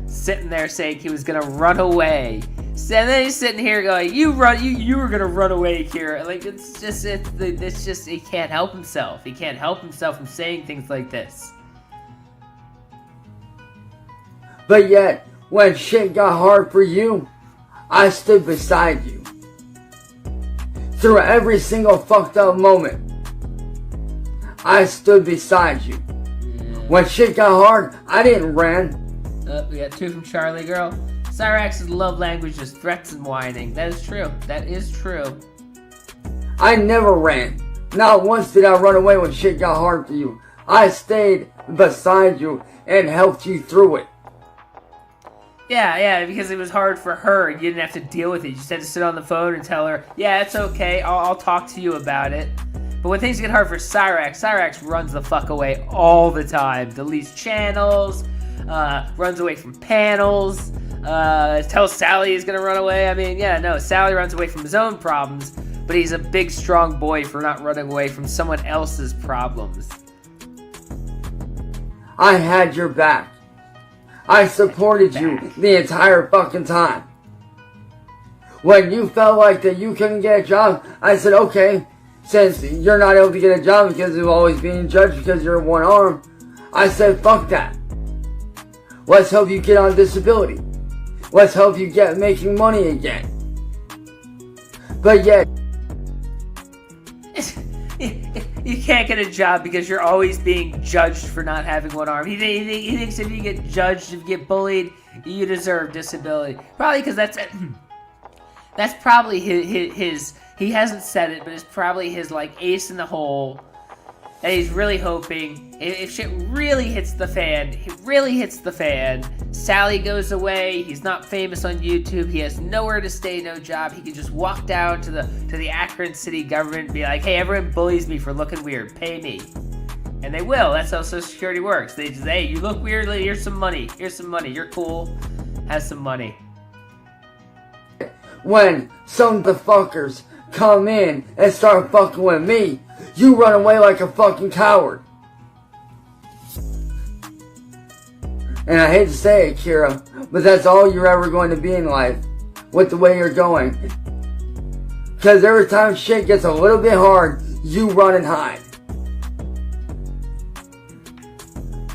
S5: Sitting there saying he was gonna run away. And then he's sitting here going, you were gonna run away, Kira. Like, it's just, he can't help himself. He can't help himself from saying things like this.
S1: But yet, when shit got hard for you, I stood beside you. Through every single fucked up moment, I stood beside you. When shit got hard, I didn't rant.
S5: We got 2 from Charlie Girl. Cyraxx's love language is threats and whining. That is true. That is true.
S1: I never ran. Not once did I run away when shit got hard for you. I stayed beside you and helped you through it.
S5: Yeah, because it was hard for her. You didn't have to deal with it. You just had to sit on the phone and tell her, yeah, it's okay. I'll talk to you about it. But when things get hard for Cyraxx runs the fuck away all the time. Deletes channels, runs away from panels, tells Sally he's gonna run away. I mean, yeah, no, Sally runs away from his own problems, but he's a big, strong boy for not running away from someone else's problems.
S1: I had your back. I supported you the entire fucking time. When you felt like that you couldn't get a job, I said, okay, since you're not able to get a job because of always being judged because you're one arm, I said, fuck that. Let's help you get on disability. Let's help you get making money again. But yet,
S5: you can't get a job because you're always being judged for not having one arm. He thinks if you get judged, if you get bullied, you deserve disability. Probably because that's probably his he hasn't said it, but it's probably his like ace in the hole. And he's really hoping if shit really hits the fan, Sally goes away, he's not famous on YouTube, he has nowhere to stay, no job, he can just walk down to the Akron city government and be like, hey, everyone bullies me for looking weird, pay me. And they will. That's how Social Security works. They just, hey, you look weird, here's some money, you're cool, have some money.
S1: when some of the fuckers come in and start fucking with me, you run away like a fucking coward. And I hate to say it, Kira, but that's all you're ever going to be in life, with the way you're going. Because every time shit gets a little bit hard, you run and hide.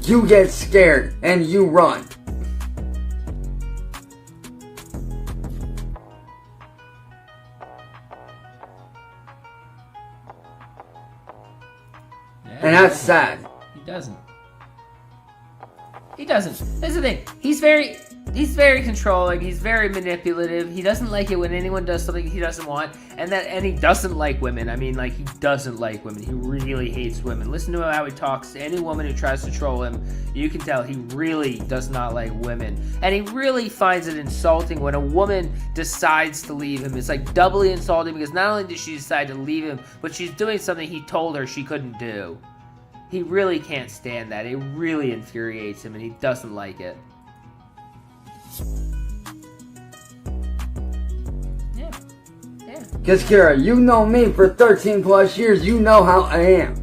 S1: You get scared, and you run. And that's sad.
S5: He doesn't. He doesn't. That's the thing. He's very controlling. He's very manipulative. He doesn't like it when anyone does something he doesn't want. And he doesn't like women. I mean, like, he doesn't like women. He really hates women. Listen to how he talks to any woman who tries to troll him. You can tell he really does not like women. And he really finds it insulting when a woman decides to leave him. It's like doubly insulting because not only did she decide to leave him, but she's doing something he told her she couldn't do. He really can't stand that. It really infuriates him, and he doesn't like it. Yeah.
S1: Because, Kira, you know me for 13 plus years. You know how I am.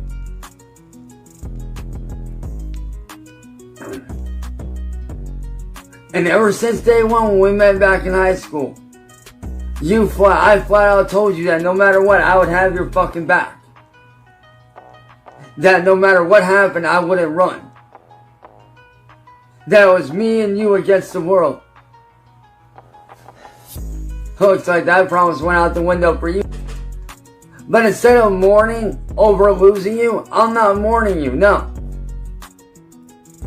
S1: And ever since day one when we met back in high school, I flat out told you that no matter what, I would have your fucking back. That no matter what happened, I wouldn't run. That it was me and you against the world. Looks like that promise went out the window for you. But instead of mourning over losing you, I'm not mourning you, no.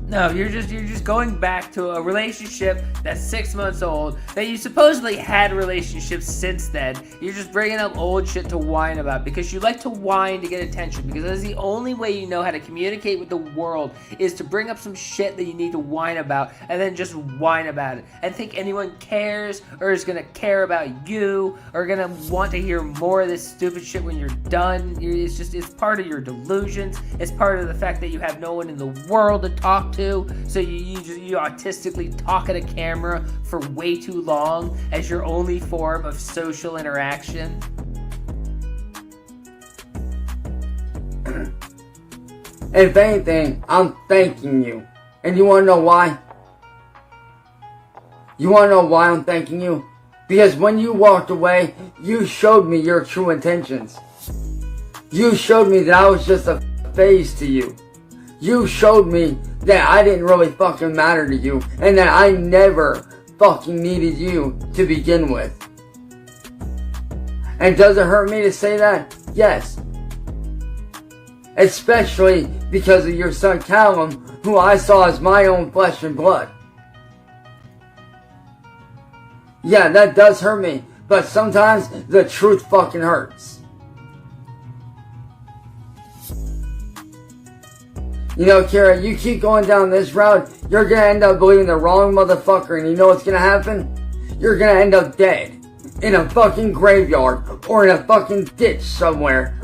S5: No, you're just going back to a relationship that's 6 months old, that you supposedly had relationships since then. You're just bringing up old shit to whine about because you like to whine to get attention, because that's the only way you know how to communicate with the world is to bring up some shit that you need to whine about and then just whine about it and think anyone cares or is gonna care about you or gonna want to hear more of this stupid shit when you're done. It's part of your delusions. It's part of the fact that you have no one in the world to talk to. So you autistically talk at a camera for way too long as your only form of social interaction.
S1: If anything, I'm thanking you. And you wanna know why? You wanna know why I'm thanking you? Because when you walked away, you showed me your true intentions. You showed me that I was just a phase to you. You showed me that I didn't really fucking matter to you, and that I never fucking needed you to begin with. And does it hurt me to say that? Yes. Especially because of your son Callum, who I saw as my own flesh and blood. Yeah, that does hurt me, but sometimes the truth fucking hurts. You know, Kira, you keep going down this route, you're gonna end up believing the wrong motherfucker, and you know what's gonna happen? You're gonna end up dead. In a fucking graveyard, or in a fucking ditch somewhere.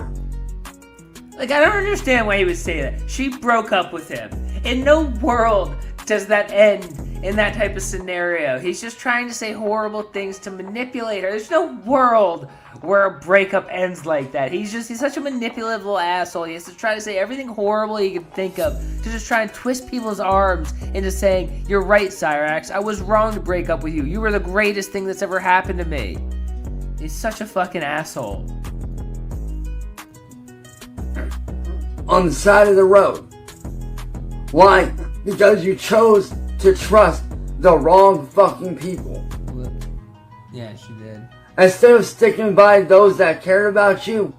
S5: Like, I don't understand why he would say that. She broke up with him. In no world does that end in that type of scenario. He's just trying to say horrible things to manipulate her. There's no world where a breakup ends like that. He's such a manipulative little asshole. He has to try to say everything horrible he can think of to just try and twist people's arms into saying, you're right, Cyraxx. I was wrong to break up with you. You were the greatest thing that's ever happened to me. He's such a fucking asshole.
S1: On the side of the road. Why? Because you chose to trust the wrong fucking people.
S5: Yeah, she did.
S1: Instead of sticking by those that cared about you.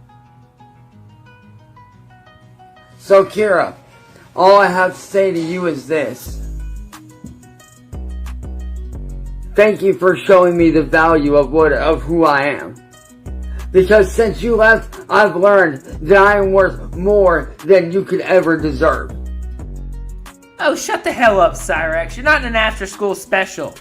S1: So Kira, all I have to say to you is this. Thank you for showing me the value of who I am. Because since you left, I've learned that I am worth more than you could ever deserve.
S5: Oh, shut the hell up, Cyraxx. You're not in an after-school special.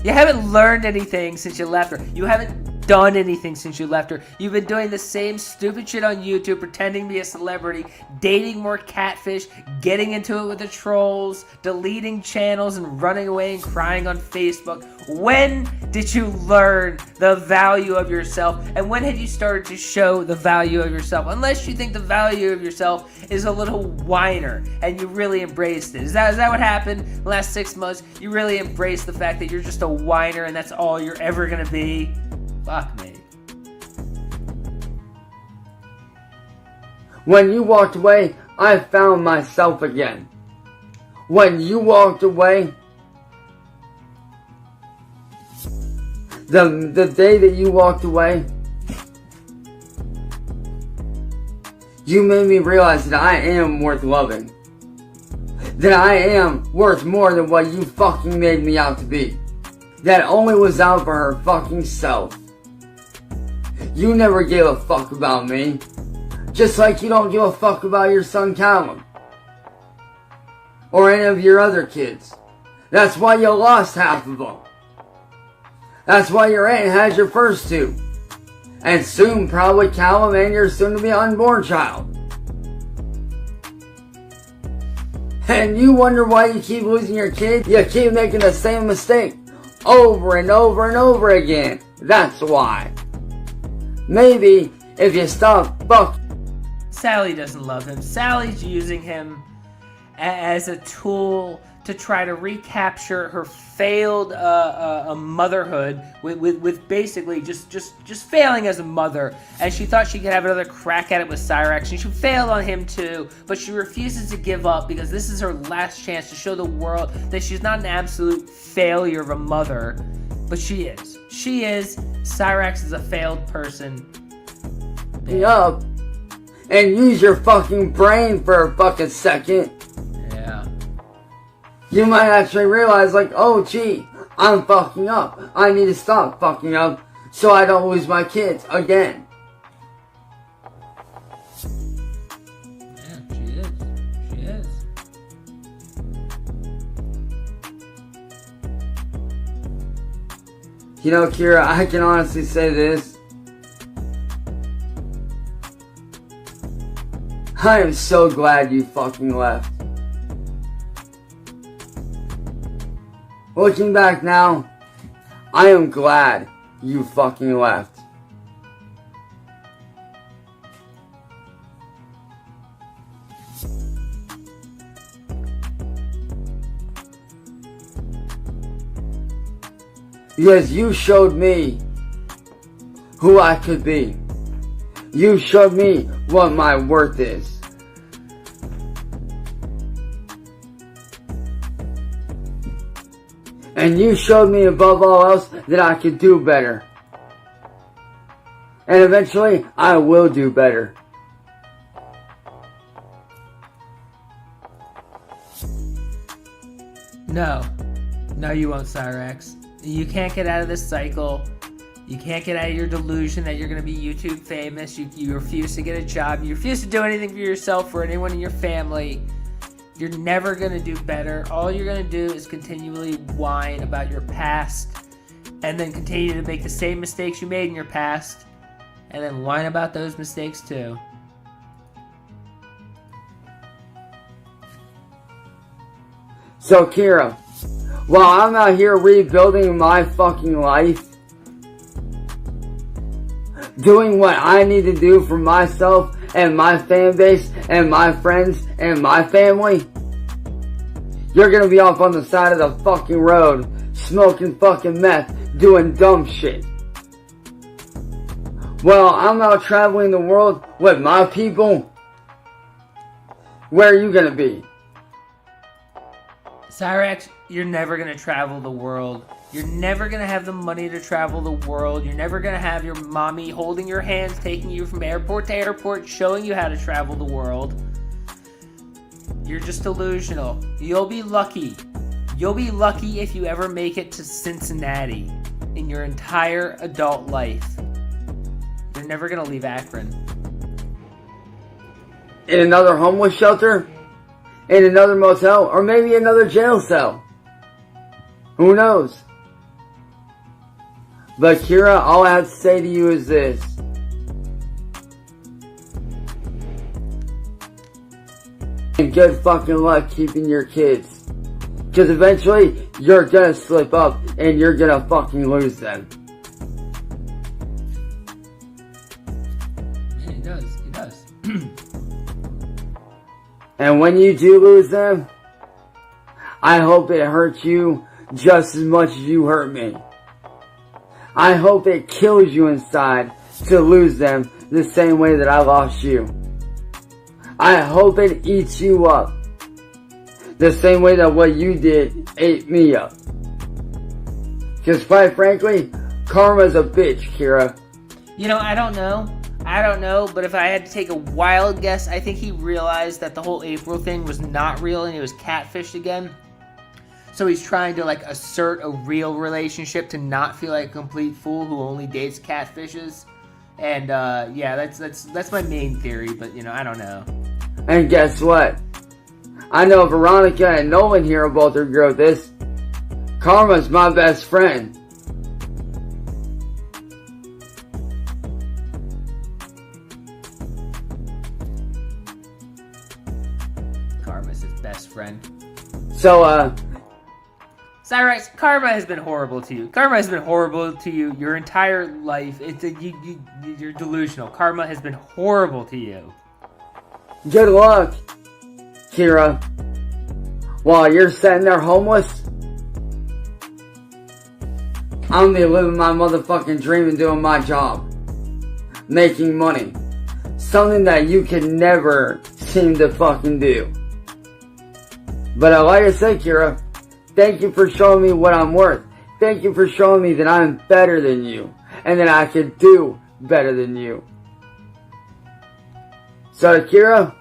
S5: You haven't learned anything since you left her. You haven't done anything since you left her. You've been doing the same stupid shit on YouTube, pretending to be a celebrity, dating more catfish, getting into it with the trolls, deleting channels, and running away and crying on Facebook. When did you learn the value of yourself? And when have you started to show the value of yourself? Unless you think the value of yourself is a little whiner and you really embraced it. Is that what happened the last 6 months? You really embraced the fact that you're just a whiner and that's all you're ever gonna be? Fuck me.
S1: When you walked away, I found myself again. When you walked away, the day that you walked away, you made me realize that I am worth loving. That I am worth more than what you fucking made me out to be. That only was out for her fucking self. You never gave a fuck about me. Just like you don't give a fuck about your son Callum. Or any of your other kids. That's why you lost half of them. That's why your aunt has your first two. And soon probably Callum and your soon-to-be unborn child. And you wonder why you keep losing your kid? You keep making the same mistake. Over and over and over again. That's why. Maybe if you stop fuck.
S5: Sally doesn't love him. Sally's using him as a tool to try to recapture her failed motherhood with basically just failing as a mother. And she thought she could have another crack at it with Cyraxx, and she failed on him too. But she refuses to give up because this is her last chance to show the world that she's not an absolute failure of a mother. But she is. She is. Cyraxx is a failed person.
S1: Up and use your fucking brain for a fucking second.
S5: Yeah.
S1: You might actually realize, like, oh gee, I'm fucking up. I need to stop fucking up so I don't lose my kids again.
S5: Yeah, she is. She is.
S1: You know, Kira, I can honestly say this. I am so glad you fucking left. Looking back now, I am glad you fucking left. Because you showed me who I could be. You showed me what my worth is. And you showed me above all else that I could do better. And eventually, I will do better.
S5: No. No, you won't, Cyraxx. You can't get out of this cycle. You can't get out of your delusion that you're going to be YouTube famous. You refuse to get a job. You refuse to do anything for yourself or anyone in your family. You're never going to do better. All you're going to do is continually whine about your past and then continue to make the same mistakes you made in your past and then whine about those mistakes too.
S1: So, Kira, while I'm out here rebuilding my fucking life, doing what I need to do for myself and my fan base and my friends and my family, you're gonna be off on the side of the fucking road, smoking fucking meth, doing dumb shit. Well, I'm out traveling the world with my people. Where are you gonna be?
S5: Cyraxx, you're never going to travel the world. You're never going to have the money to travel the world. You're never going to have your mommy holding your hands, taking you from airport to airport, showing you how to travel the world. You're just delusional. You'll be lucky. You'll be lucky if you ever make it to Cincinnati in your entire adult life. You're never going to leave Akron.
S1: In another homeless shelter? In another motel? Or maybe another jail cell? Who knows? But Kira, all I have to say to you is this. And good fucking luck keeping your kids. Because eventually, you're gonna slip up and you're gonna fucking lose them.
S5: Yeah, he does. He does.
S1: And when you do lose them, I hope it hurts you just as much as you hurt me. I hope it kills you inside to lose them the same way that I lost you. I hope it eats you up the same way that what you did ate me up. Because quite frankly, karma's a bitch, Kira.
S5: You know, I don't know, but if I had to take a wild guess, I think he realized that the whole April thing was not real and he was catfished again. So he's trying to like assert a real relationship to not feel like a complete fool who only dates catfishes. And yeah, that's my main theory, but you know, I don't know.
S1: And guess what? I know Veronica and Nolan here are both agree with this. Karma's my best friend.
S5: Karma's his best friend.
S1: So,
S5: Cyraxx, karma has been horrible to you. Karma has been horrible to you your entire life. You're delusional. Karma has been horrible to you.
S1: good luck, Kira. While you're sitting there homeless, I'm gonna be living my motherfucking dream and doing my job. Making money. Something that you can never seem to fucking do. But like I said, Kira, thank you for showing me what I'm worth. Thank you for showing me that I'm better than you. And that I could do better than you. So, Kira,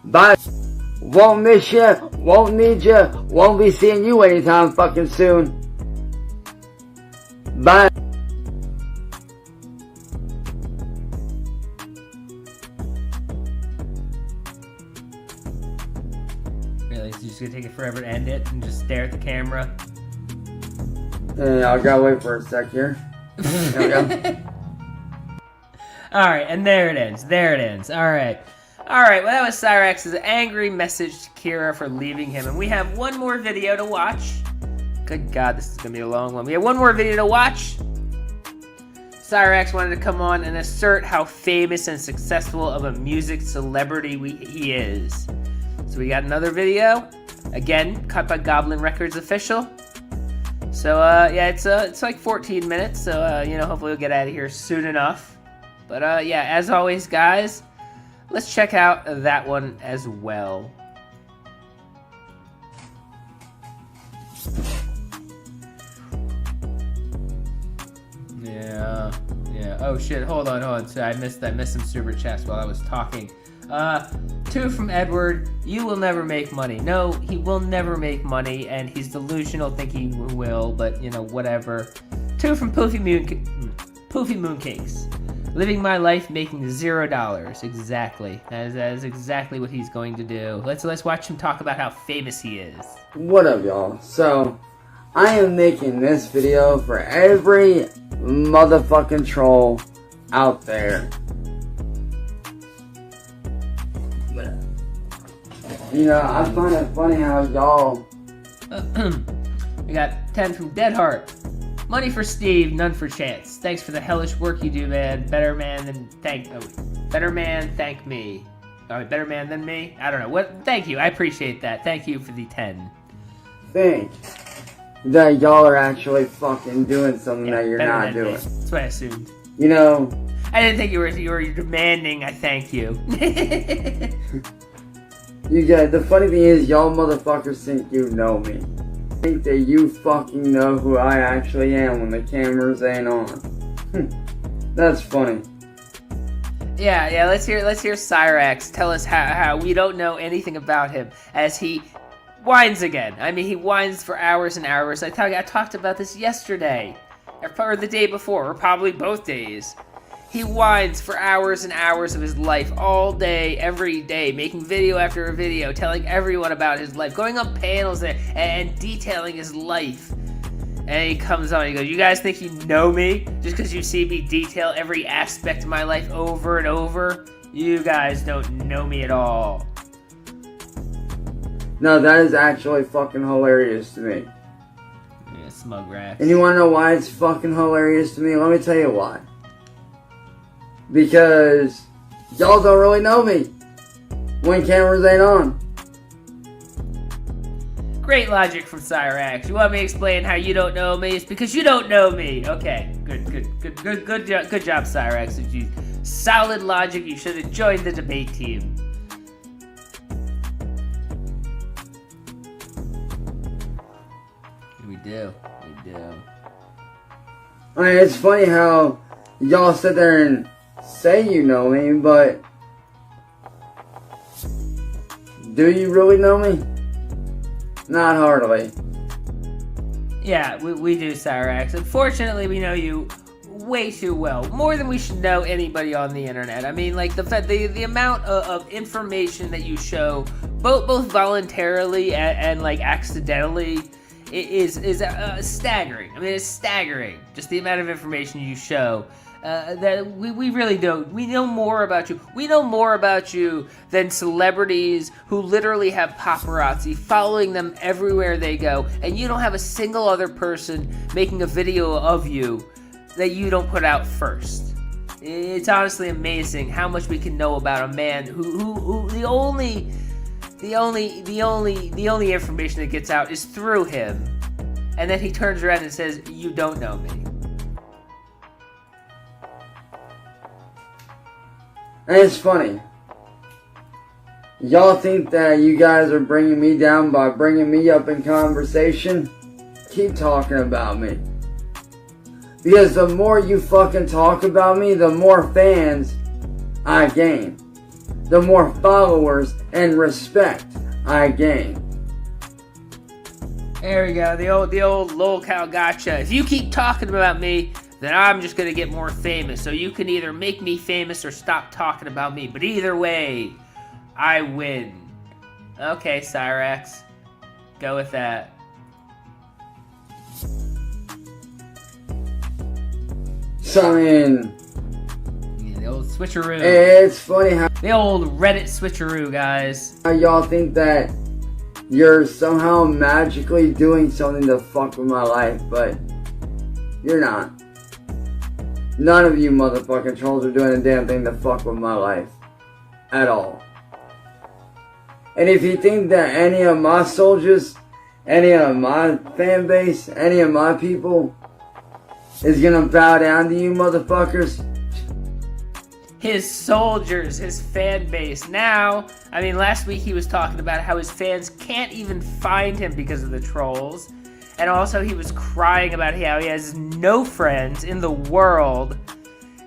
S1: bye. Won't miss you, won't need you, won't be seeing you anytime fucking soon. Bye.
S5: Really? So you're just gonna take it forever to end it and just stare at the camera?
S1: Yeah, I gotta wait for a sec here. There we go.
S5: Alright, and there it ends. There it ends. Alright. Alright, well that was Cyraxx's angry message to Kira for leaving him. And we have one more video to watch. Good God, this is gonna be a long one. We have one more video to watch. Cyraxx wanted to come on and assert how famous and successful of a music celebrity he is. So we got another video. Again, cut by Goblin Records official. So yeah, it's like 14 minutes. So you know, hopefully we'll get out of here soon enough. But yeah, as always, guys, let's check out that one as well. Yeah. Oh shit. Hold on. So I missed some super chats while I was talking. 2 from Edward. You will never make money. No, he will never make money, and he's delusional, thinking he will, but whatever. 2 from Poofy Mooncakes. Living my life making $0. Exactly. That is exactly what he's going to do. Let's watch him talk about how famous he is.
S1: What up, y'all? So, I am making this video for every motherfucking troll out there. I find it funny how y'all...
S5: We got 10 from Deadheart. Money for Steve, none for Chance. Thanks for the hellish work you do, man. Better man than thank me. Better man than me? I don't know. What? Thank you. I appreciate that. Thank you for the 10.
S1: Think that y'all are actually fucking doing something that you're
S5: better
S1: not
S5: than
S1: doing.
S5: me. That's what I assumed.
S1: I
S5: didn't think you were demanding I thank you.
S1: The funny thing is, y'all motherfuckers think you know me. Think that you fucking know who I actually am when the cameras ain't on. That's funny.
S5: Yeah, let's hear Cyraxx tell us how we don't know anything about him as he whines again. I mean, he whines for hours and hours. I talked about this yesterday, or the day before, or probably both days. He whines for hours and hours of his life, all day, every day, making video after video, telling everyone about his life, going on panels and detailing his life. And he comes on and he goes, you guys think you know me? Just because you see me detail every aspect of my life over and over? You guys don't know me at all.
S1: No, that is actually fucking hilarious to me.
S5: Yeah, smug rats.
S1: And you wanna know why it's fucking hilarious to me? Let me tell you why. Because y'all don't really know me when cameras ain't on.
S5: Great logic from Cyraxx. You want me to explain how you don't know me? It's because you don't know me. Okay, good job, Cyraxx. Solid logic. You should have joined the debate team. We do.
S1: I mean, it's funny how y'all sit there and say you know me, but do you really know me? Not hardly.
S5: Yeah, we do, Cyraxx. Unfortunately, we know you way too well. More than we should know anybody on the internet. I mean, like, the amount of information that you show, both voluntarily and like, accidentally, is staggering. I mean, it's staggering. Just the amount of information you show. That we really don't. We know more about you. We know more about you than celebrities who literally have paparazzi following them everywhere they go, and you don't have a single other person making a video of you that you don't put out first. It's honestly amazing how much we can know about a man who the only information that gets out is through him, and then he turns around and says, "You don't know me."
S1: And it's funny. Y'all think that you guys are bringing me down by bringing me up in conversation? Keep talking about me. Because the more you fucking talk about me, the more fans I gain. The more followers and respect I gain.
S5: There we go, the old lol cow gotcha. If you keep talking about me, then I'm just gonna get more famous. So you can either make me famous or stop talking about me. But either way, I win. Okay, Cyraxx. Go with that.
S1: So, I mean...
S5: Yeah, the old switcheroo.
S1: It's funny how...
S5: The old Reddit switcheroo, guys.
S1: How y'all think that you're somehow magically doing something to fuck with my life, but you're not. None of you motherfucking trolls are doing a damn thing to fuck with my life. At all. And if you think that any of my soldiers, any of my fan base, any of my people is gonna bow down to you motherfuckers,
S5: his soldiers, his fan base. Now, I mean, last week he was talking about how his fans can't even find him because of the trolls. And also he was crying about how he has no friends in the world.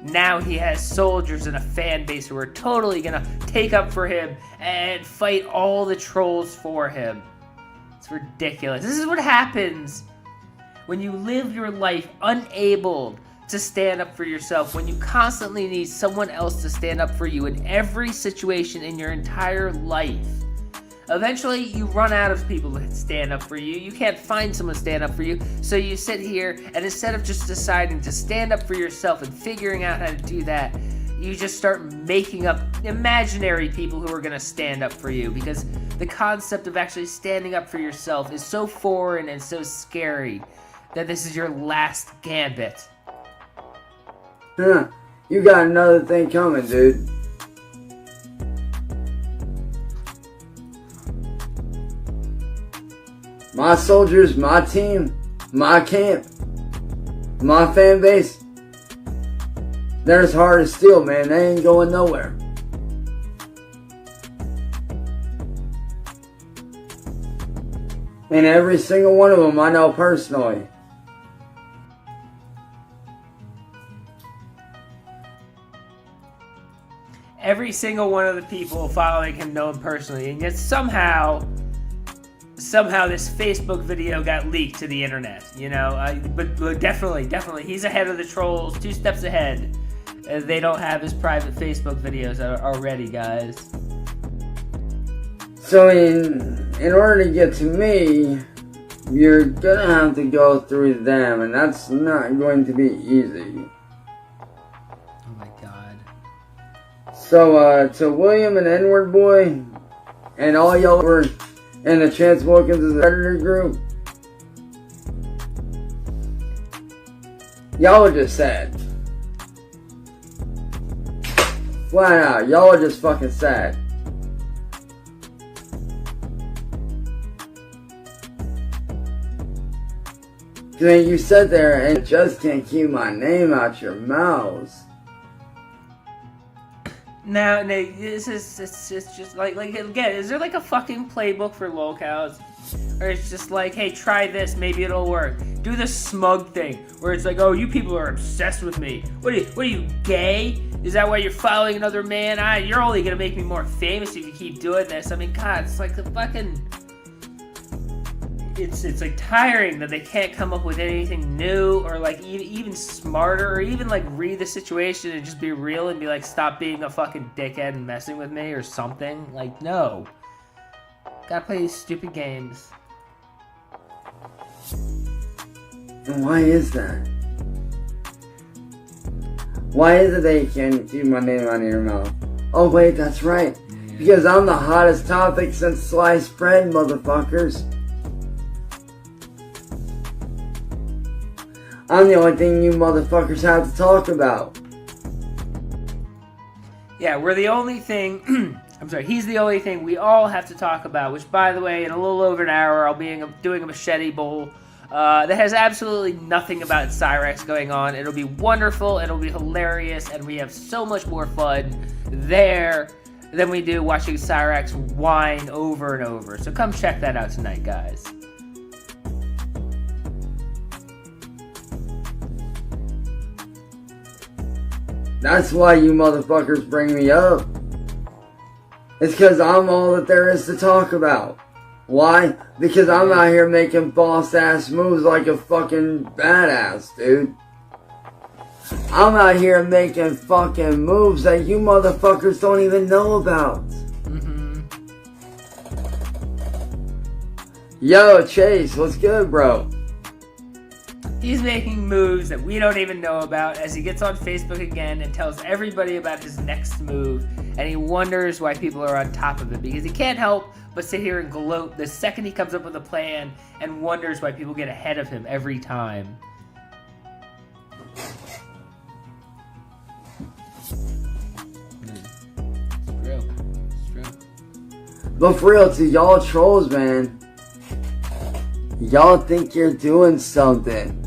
S5: Now he has soldiers and a fan base who are totally gonna take up for him and fight all the trolls for him. It's ridiculous. This is what happens when you live your life unable to stand up for yourself, when you constantly need someone else to stand up for you in every situation in your entire life. Eventually, you run out of people to stand up for you. You can't find someone to stand up for you, so you sit here, and instead of just deciding to stand up for yourself and figuring out how to do that, you just start making up imaginary people who are going to stand up for you, because the concept of actually standing up for yourself is so foreign and so scary that this is your last gambit.
S1: Huh. You got another thing coming, dude. My soldiers, my team, my camp, my fan base, they're as hard as steel, man. They ain't going nowhere. And every single one of them I know personally.
S5: Every single one of the people following him know him personally, and yet somehow this Facebook video got leaked to the internet, you know. But definitely, he's ahead of the trolls, 2 steps ahead. They don't have his private Facebook videos already, guys.
S1: So in order to get to me, you're gonna have to go through them, and that's not going to be easy.
S5: Oh my god.
S1: So to William and N-word boy, and all y'all were in the Chance Wilkins' editor group, y'all are just sad. Flat out, y'all are just fucking sad. Cause you sit there and just can't keep my name out your mouths.
S5: Now, it's just like again, is there like a fucking playbook for lolcows? Or it's just like, hey, try this, maybe it'll work. Do the smug thing, where it's like, oh, you people are obsessed with me. What are you, gay? Is that why you're following another man? You're only gonna make me more famous if you keep doing this. I mean, God, it's like the fucking... It's like tiring that they can't come up with anything new or like even smarter, or even like read the situation and just be real and be like, stop being a fucking dickhead and messing with me or something. Like, no. Gotta play these stupid games.
S1: And why is that? Why is it they can't keep my name out of your mouth? Oh wait, that's right. Because I'm the hottest topic since sliced bread, motherfuckers. I'm the only thing you motherfuckers have to talk about.
S5: Yeah, we're the only thing... I'm sorry, he's the only thing we all have to talk about, which, by the way, in a little over an hour, I'll be doing a machete bowl that has absolutely nothing about Cyraxx going on. It'll be wonderful, it'll be hilarious, and we have so much more fun there than we do watching Cyraxx whine over and over. So come check that out tonight, guys.
S1: That's why you motherfuckers bring me up. It's because I'm all that there is to talk about. Why? Because I'm out here making boss-ass moves like a fucking badass, dude. I'm out here making fucking moves that you motherfuckers don't even know about. Yo, Chase, what's good, bro?
S5: He's making moves that we don't even know about as he gets on Facebook again and tells everybody about his next move, and he wonders why people are on top of it, because he can't help but sit here and gloat the second he comes up with a plan and wonders why people get ahead of him every time. It's true.
S1: But for real, to y'all trolls, man, y'all think you're doing something.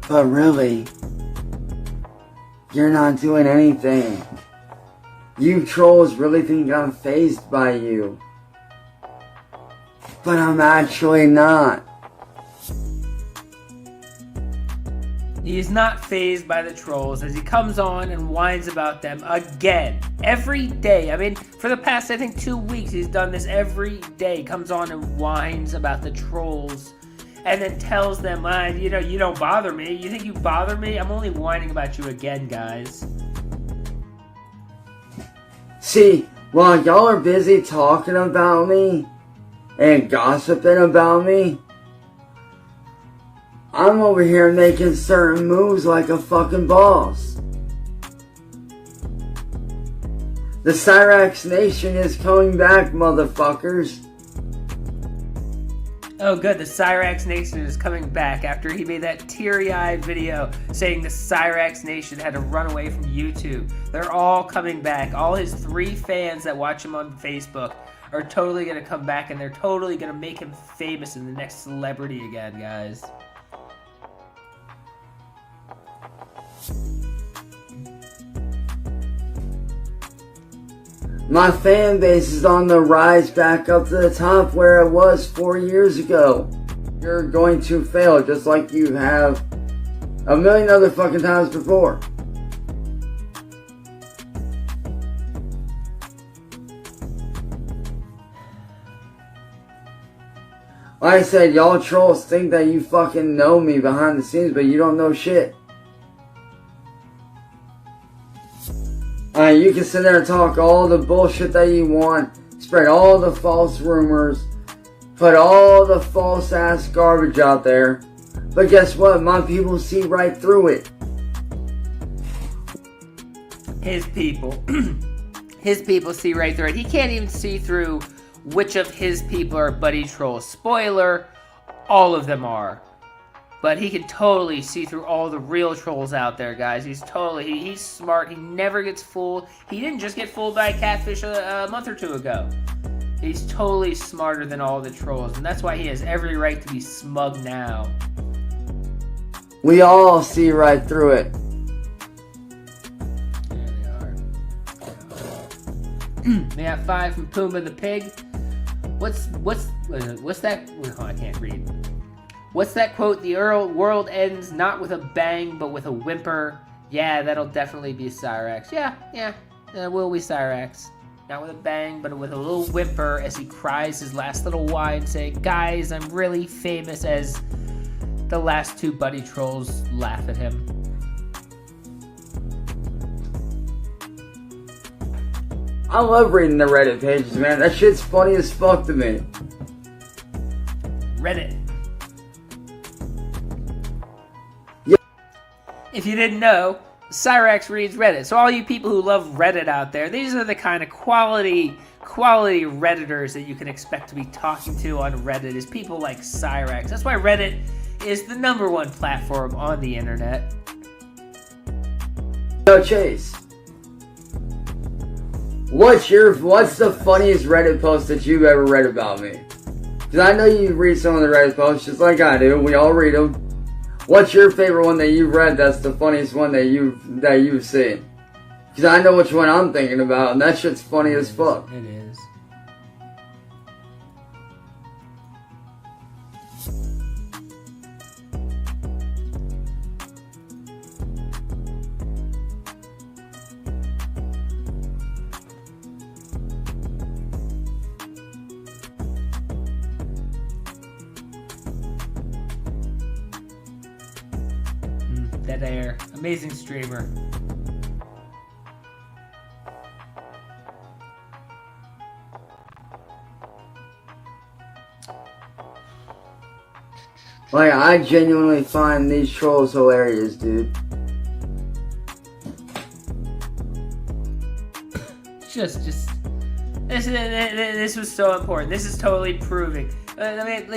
S1: But really, you're not doing anything. You trolls really think I'm fazed by you. But I'm actually not.
S5: He is not fazed by the trolls as he comes on and whines about them again. Every day. I mean, for the past, I think, 2 weeks, he's done this every day. Comes on and whines about the trolls. And then tells them, you know, you don't bother me. You think you bother me? I'm only whining about you again, guys.
S1: See, while y'all are busy talking about me and gossiping about me, I'm over here making certain moves like a fucking boss. The Cyraxx Nation is coming back, motherfuckers.
S5: Oh good, the Cyraxx Nation is coming back after he made that teary-eyed video saying the Cyraxx Nation had to run away from YouTube. They're all coming back. All his 3 fans that watch him on Facebook are totally going to come back, and they're totally going to make him famous and the next celebrity again, guys.
S1: My fan base is on the rise back up to the top where it was 4 years ago. You're going to fail just like you have a million other fucking times before. Like I said, y'all trolls think that you fucking know me behind the scenes, but you don't know shit. You can sit there and talk all the bullshit that you want, spread all the false rumors, put all the false ass garbage out there, but guess what? My people see right through it.
S5: His people. His people see right through it. He can't even see through which of his people are buddy trolls. Spoiler, all of them are. But he can totally see through all the real trolls out there, guys. He's smart. He never gets fooled. He didn't just get fooled by a catfish a month or 2 ago. He's totally smarter than all the trolls, and that's why he has every right to be smug now.
S1: We all see right through it.
S5: There they are. They have 5 from Pumbaa the Pig. What's that? Oh, I can't read. What's that quote? The world ends not with a bang, but with a whimper. Yeah, that'll definitely be Cyraxx. Yeah, that will be Cyraxx. Not with a bang, but with a little whimper as he cries his last little whine, saying, "Guys, I'm really famous," as the last 2 buddy trolls laugh at him.
S1: I love reading the Reddit pages, man. That shit's funny as fuck to me.
S5: Reddit.
S1: Yeah.
S5: If you didn't know, Cyraxx reads Reddit. So all you people who love Reddit out there, these are the kind of quality Redditors that you can expect to be talking to on Reddit, is people like Cyraxx. That's why Reddit is the #1 platform on the internet.
S1: Yo, Chase. What's the funniest Reddit post that you've ever read about me? Because I know you read some of the Reddit posts just like I do. We all read them. What's your favorite one that you've read that's the funniest one that you've seen? Because I know which one I'm thinking about, and that shit's funny as fuck.
S5: It is. Dead air. Amazing streamer.
S1: Like, I genuinely find these trolls hilarious, dude.
S5: This was so important. This is totally proving. I mean, it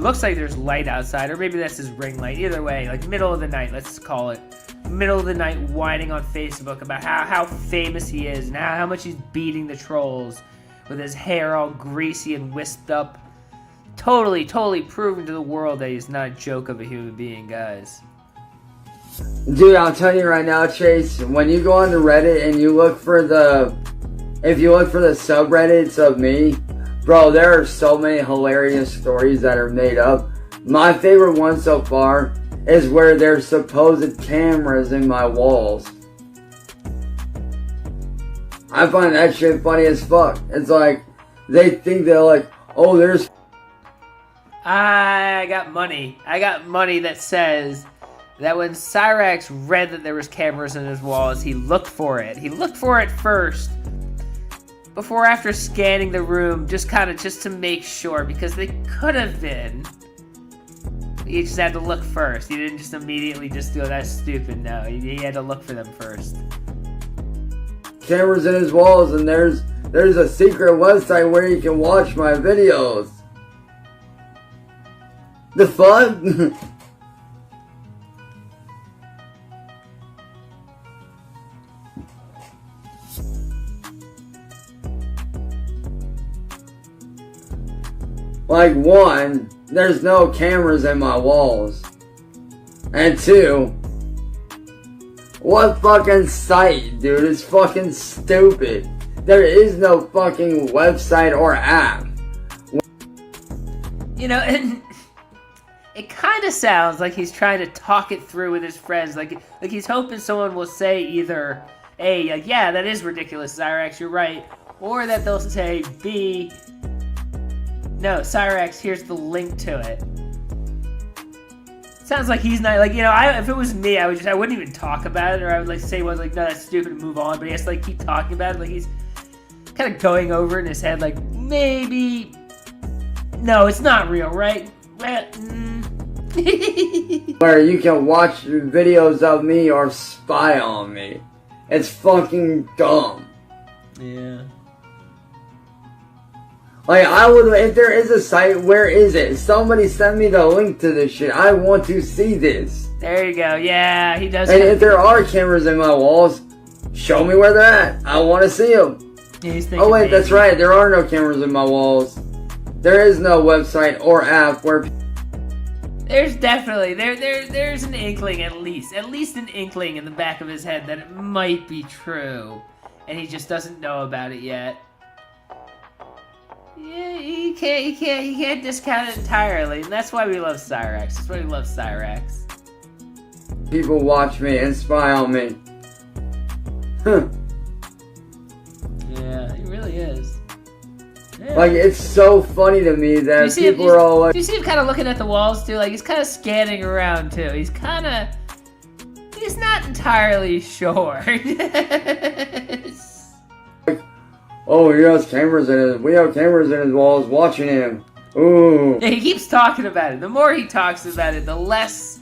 S5: looks like there's light outside, or maybe that's his ring light. Either way, like middle of the night, let's call it. Middle of the night, whining on Facebook about how famous he is and how much he's beating the trolls with his hair all greasy and wisped up. Totally proving to the world that he's not a joke of a human being, guys.
S1: Dude, I'll tell you right now, Chase, when you go on to Reddit and you look for if you look for the subreddits of me, bro, there are so many hilarious stories that are made up. My favorite one so far is where there's supposed cameras in my walls. I find that shit funny as fuck. It's like, they think they're like, oh, there's...
S5: I got money. I got money that says that when Cyraxx read that there was cameras in his walls, he looked for it. He looked for it first, before after scanning the room, just to make sure, because they could have been. He just had to look first. He didn't just immediately just do that's stupid. No, he had to look for them first.
S1: Cameras in his walls, and there's a secret website where you can watch my videos. The fuck? Like, one, there's no cameras in my walls. And two, what fucking site, dude? It's fucking stupid. There is no fucking website or app.
S5: You know, and it kind of sounds like he's trying to talk it through with his friends. Like he's hoping someone will say either, A, like, yeah, that is ridiculous, Cyraxx, you're right. Or that they'll say, B, no, Cyraxx, here's the link to it. Sounds like he's not, like, you know, if it was me, I wouldn't even talk about it, or I would, like, say, no, that's stupid, and move on, but he has to, like, keep talking about it, like, he's kind of going over it in his head, like, maybe, no, it's not real, right?
S1: Where you can watch videos of me or spy on me. It's fucking dumb.
S5: Yeah.
S1: Like, if there is a site, where is it? Somebody send me the link to this shit. I want to see this.
S5: There you go. Yeah, he does.
S1: And if there are cameras in my walls, show me where they're at. I want to see them. Oh wait, that's right. There are no cameras in my walls. There is no website or app where...
S5: There's definitely, there's an inkling at least an inkling in the back of his head that it might be true. And he just doesn't know about it yet. Yeah, he can't discount it entirely, and that's why we love Cyraxx. That's why we love Cyraxx.
S1: People watch me and spy on me. Huh.
S5: Yeah, he really is. Yeah.
S1: Like, it's so funny to me that people are all like...
S5: Do you see him kind of looking at the walls, too? Like, he's kind of scanning around, too. He's not entirely sure.
S1: Oh, we have cameras in his walls watching him. Ooh.
S5: Yeah, he keeps talking about it. The more he talks about it, the less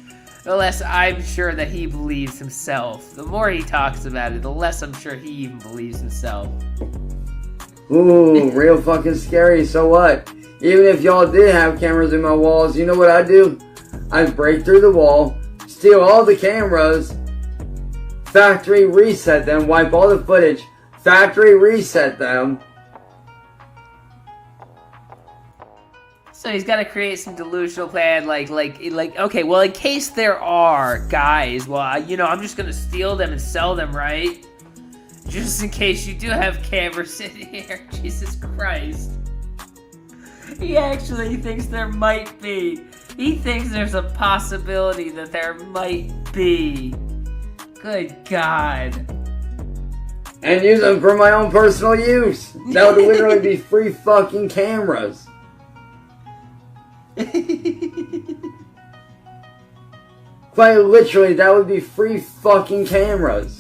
S5: I'm sure that he believes himself. The more he talks about it, the less I'm sure he even believes himself.
S1: Ooh, real fucking scary. So what? Even if y'all did have cameras in my walls, you know what I do? I'd break through the wall, steal all the cameras, factory reset them, wipe all the footage, factory reset them.
S5: So he's got to create some delusional plan, like, okay, well, in case there are guys, well, you know, I'm just going to steal them and sell them, right? Just in case you do have cameras in here. Jesus Christ. He actually thinks there might be. He thinks there's a possibility that there might be. Good God.
S1: And use them for my own personal use. That would literally be free fucking cameras. Quite literally, that would be free fucking cameras.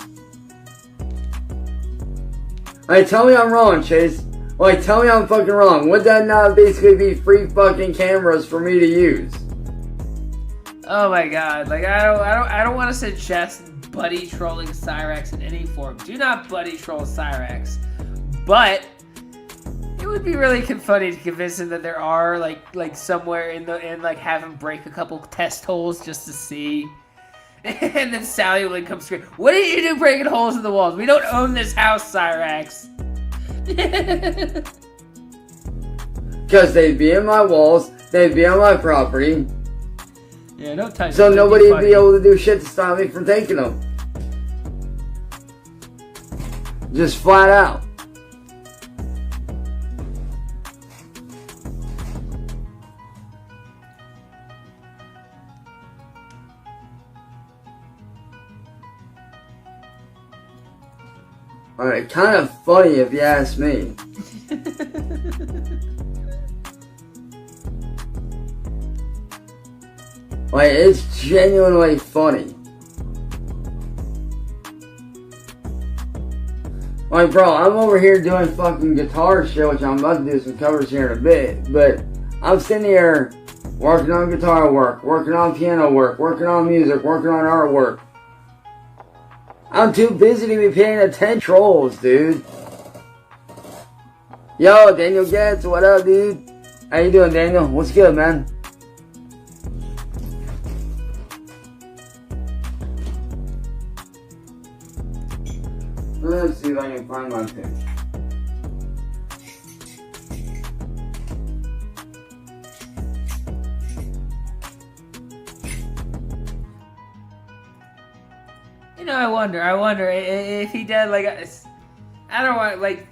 S1: Alright, tell me I'm wrong, Chase. Like, tell me I'm fucking wrong. Would that not basically be free fucking cameras for me to use?
S5: Oh my God! Like, I don't want to suggest buddy trolling Cyraxx in any form. Do not buddy troll Cyraxx. But it would be really funny to convince him that there are like somewhere like have him break a couple test holes just to see. And then Sally would come scream, "What did you do breaking holes in the walls? We don't own this house, Cyraxx."
S1: Because they'd be in my walls, they'd be on my property.
S5: Yeah, don't touch
S1: So
S5: them.
S1: nobody would be able to do shit to stop me from taking them. Just flat out. Alright, kind of funny if you ask me. Like, it's genuinely funny. Like, bro, I'm over here doing fucking guitar shit, which I'm about to do some covers here in a bit, but I'm sitting here working on guitar work, working on piano work, working on music, working on artwork. I'm too busy to be paying attention to trolls, dude. Yo, Daniel Getz, what up, dude? How you doing, Daniel? What's good, man? Let's see if I can find my page.
S5: You know, I wonder if he did, like, I don't want, like,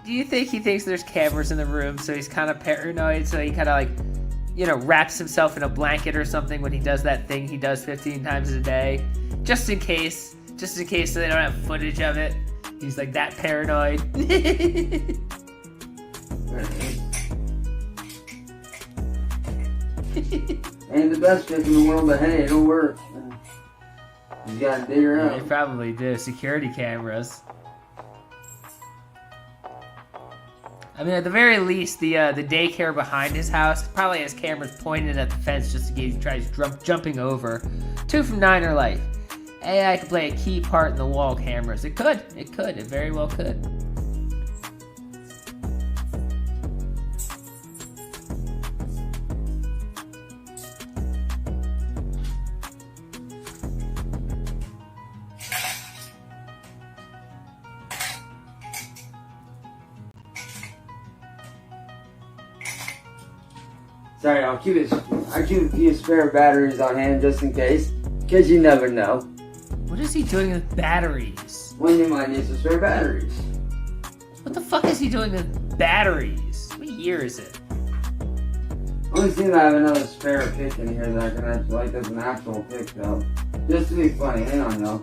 S5: do you think he thinks there's cameras in the room, so he's kind of paranoid, so he kind of, like, you know, wraps himself in a blanket or something when he does that thing he does 15 times a day, just in case so they don't have footage of it. He's, like, that paranoid.
S1: Ain't the best trick in the world, but hey, it'll work. You gotta dig her
S5: They
S1: out.
S5: probably do. Security cameras. I mean, at the very least, the daycare behind his house probably has cameras pointed at the fence just in case he tries jumping over. 2 from 9 are life. AI could play a key part in the wall cameras. It could. It very well could.
S1: Sorry, I keep a few spare batteries on hand just in case. Cause you never know.
S5: What is he doing with batteries?
S1: When you might need some spare batteries.
S5: What the fuck is he doing with batteries? What year is it?
S1: Only seems I have another spare pick in here that I can actually, like, as an actual pick though. Just to be funny, hang on though.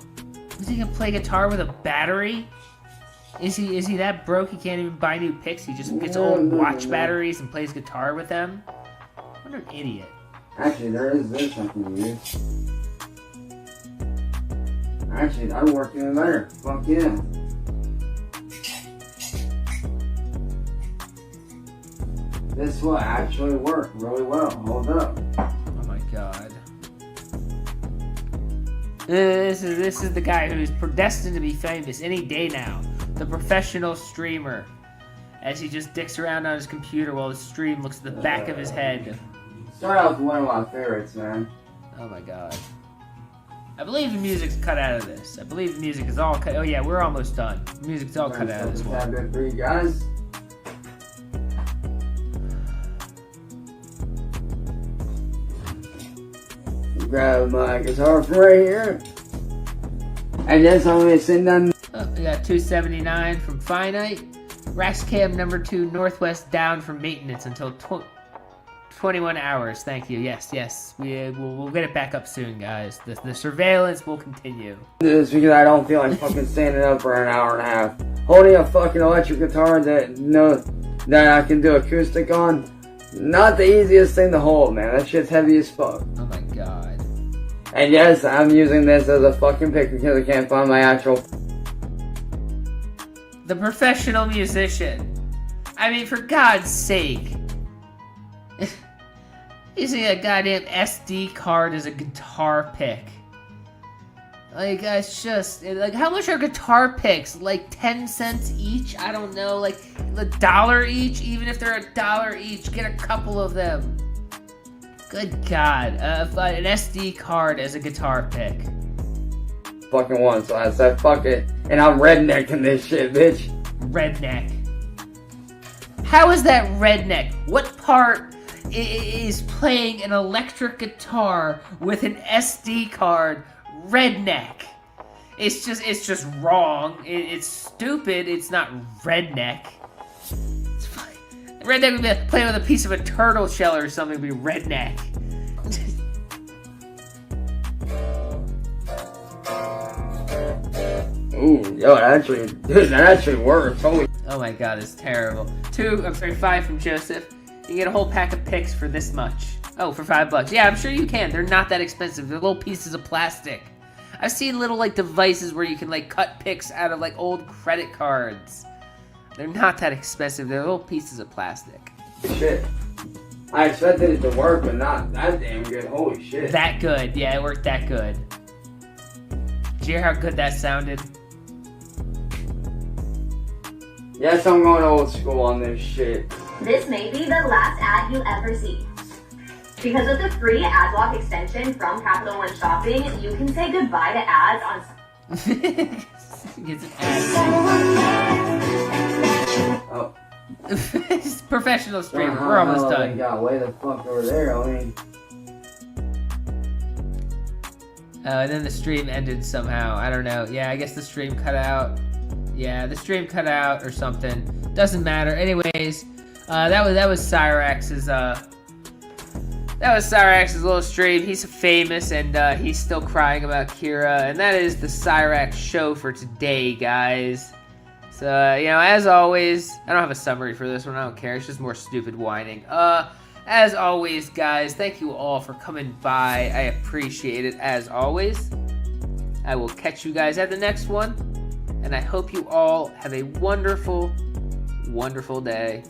S5: Is he gonna play guitar with a battery? Is he that broke he can't even buy new picks? He just gets old watch batteries and plays guitar with them? What an idiot.
S1: Actually, there is this I can use. Actually, that would work even better. Fuck yeah. This will actually work really well. Hold up.
S5: Oh my god. This is the guy who's destined to be famous any day now. The professional streamer. As he just dicks around on his computer while the stream looks at the back of his head.
S1: Start off with one of my favorites, man.
S5: Oh my god. I believe the music's cut out of this. I believe the music is all cut. Oh yeah, we're almost done. The music's all cut out of this one.
S1: That bit for you guys. Grab my guitar from right here. And then I'm going to send them.
S5: Oh, we got 279 from Finite. Raxcam number 2 Northwest down for maintenance until 21 hours. Thank you. Yes. We'll get it back up soon, guys. The surveillance will continue.
S1: This because I don't feel like fucking standing up for an hour and a half. Holding a fucking electric guitar that I can do acoustic on. Not the easiest thing to hold, man. That shit's heavy as fuck.
S5: Oh my god.
S1: And yes, I'm using this as a fucking pick because I can't find my actual.
S5: The professional musician. I mean, for God's sake. Using a goddamn SD card as a guitar pick. Like, it's just, like, how much are guitar picks? Like 10 cents each? I don't know, like $1 each? Even if they're $1 each, get a couple of them. Good God, an SD card as a guitar pick.
S1: Fucking one, so I said fuck it, and I'm rednecking this shit, bitch.
S5: Redneck. How is that redneck? What part is playing an electric guitar with an SD card. Redneck. It's just wrong. It's stupid. It's not redneck. It's fine. Redneck would be playing with a piece of a turtle shell or something. Would be redneck.
S1: Ooh, yo, that actually works. Holy.
S5: Oh my god, it's terrible. 5 from Joseph. You get a whole pack of picks for this much. Oh, for $5. Yeah, I'm sure you can. They're not that expensive. They're little pieces of plastic. I've seen little like devices where you can like cut pics out of like old credit cards. They're not that expensive. They're little pieces of plastic.
S1: Shit. I expected it to work, but not that damn good. Holy shit.
S5: That good. Yeah, it worked that good. Did you hear how good that sounded?
S1: Yes, I'm going old school on this shit.
S6: This may be the last ad you ever see. Because of the free ad block extension from Capital One Shopping, you can say goodbye to ads on...
S5: Gets an ad.
S1: Oh.
S5: It's professional stream. We're almost done.
S1: They got way the fuck over there. I mean...
S5: And then the stream ended somehow. I don't know. Yeah, I guess the stream cut out. Yeah, the stream cut out or something. Doesn't matter. Anyways, that was Cyraxx's little stream. He's famous and he's still crying about Kira, and that is the Cyraxx show for today, guys. So as always, I don't have a summary for this one. I don't care. It's just more stupid whining. As always, guys, thank you all for coming by. I appreciate it as always. I will catch you guys at the next one. And I hope you all have a wonderful, wonderful day.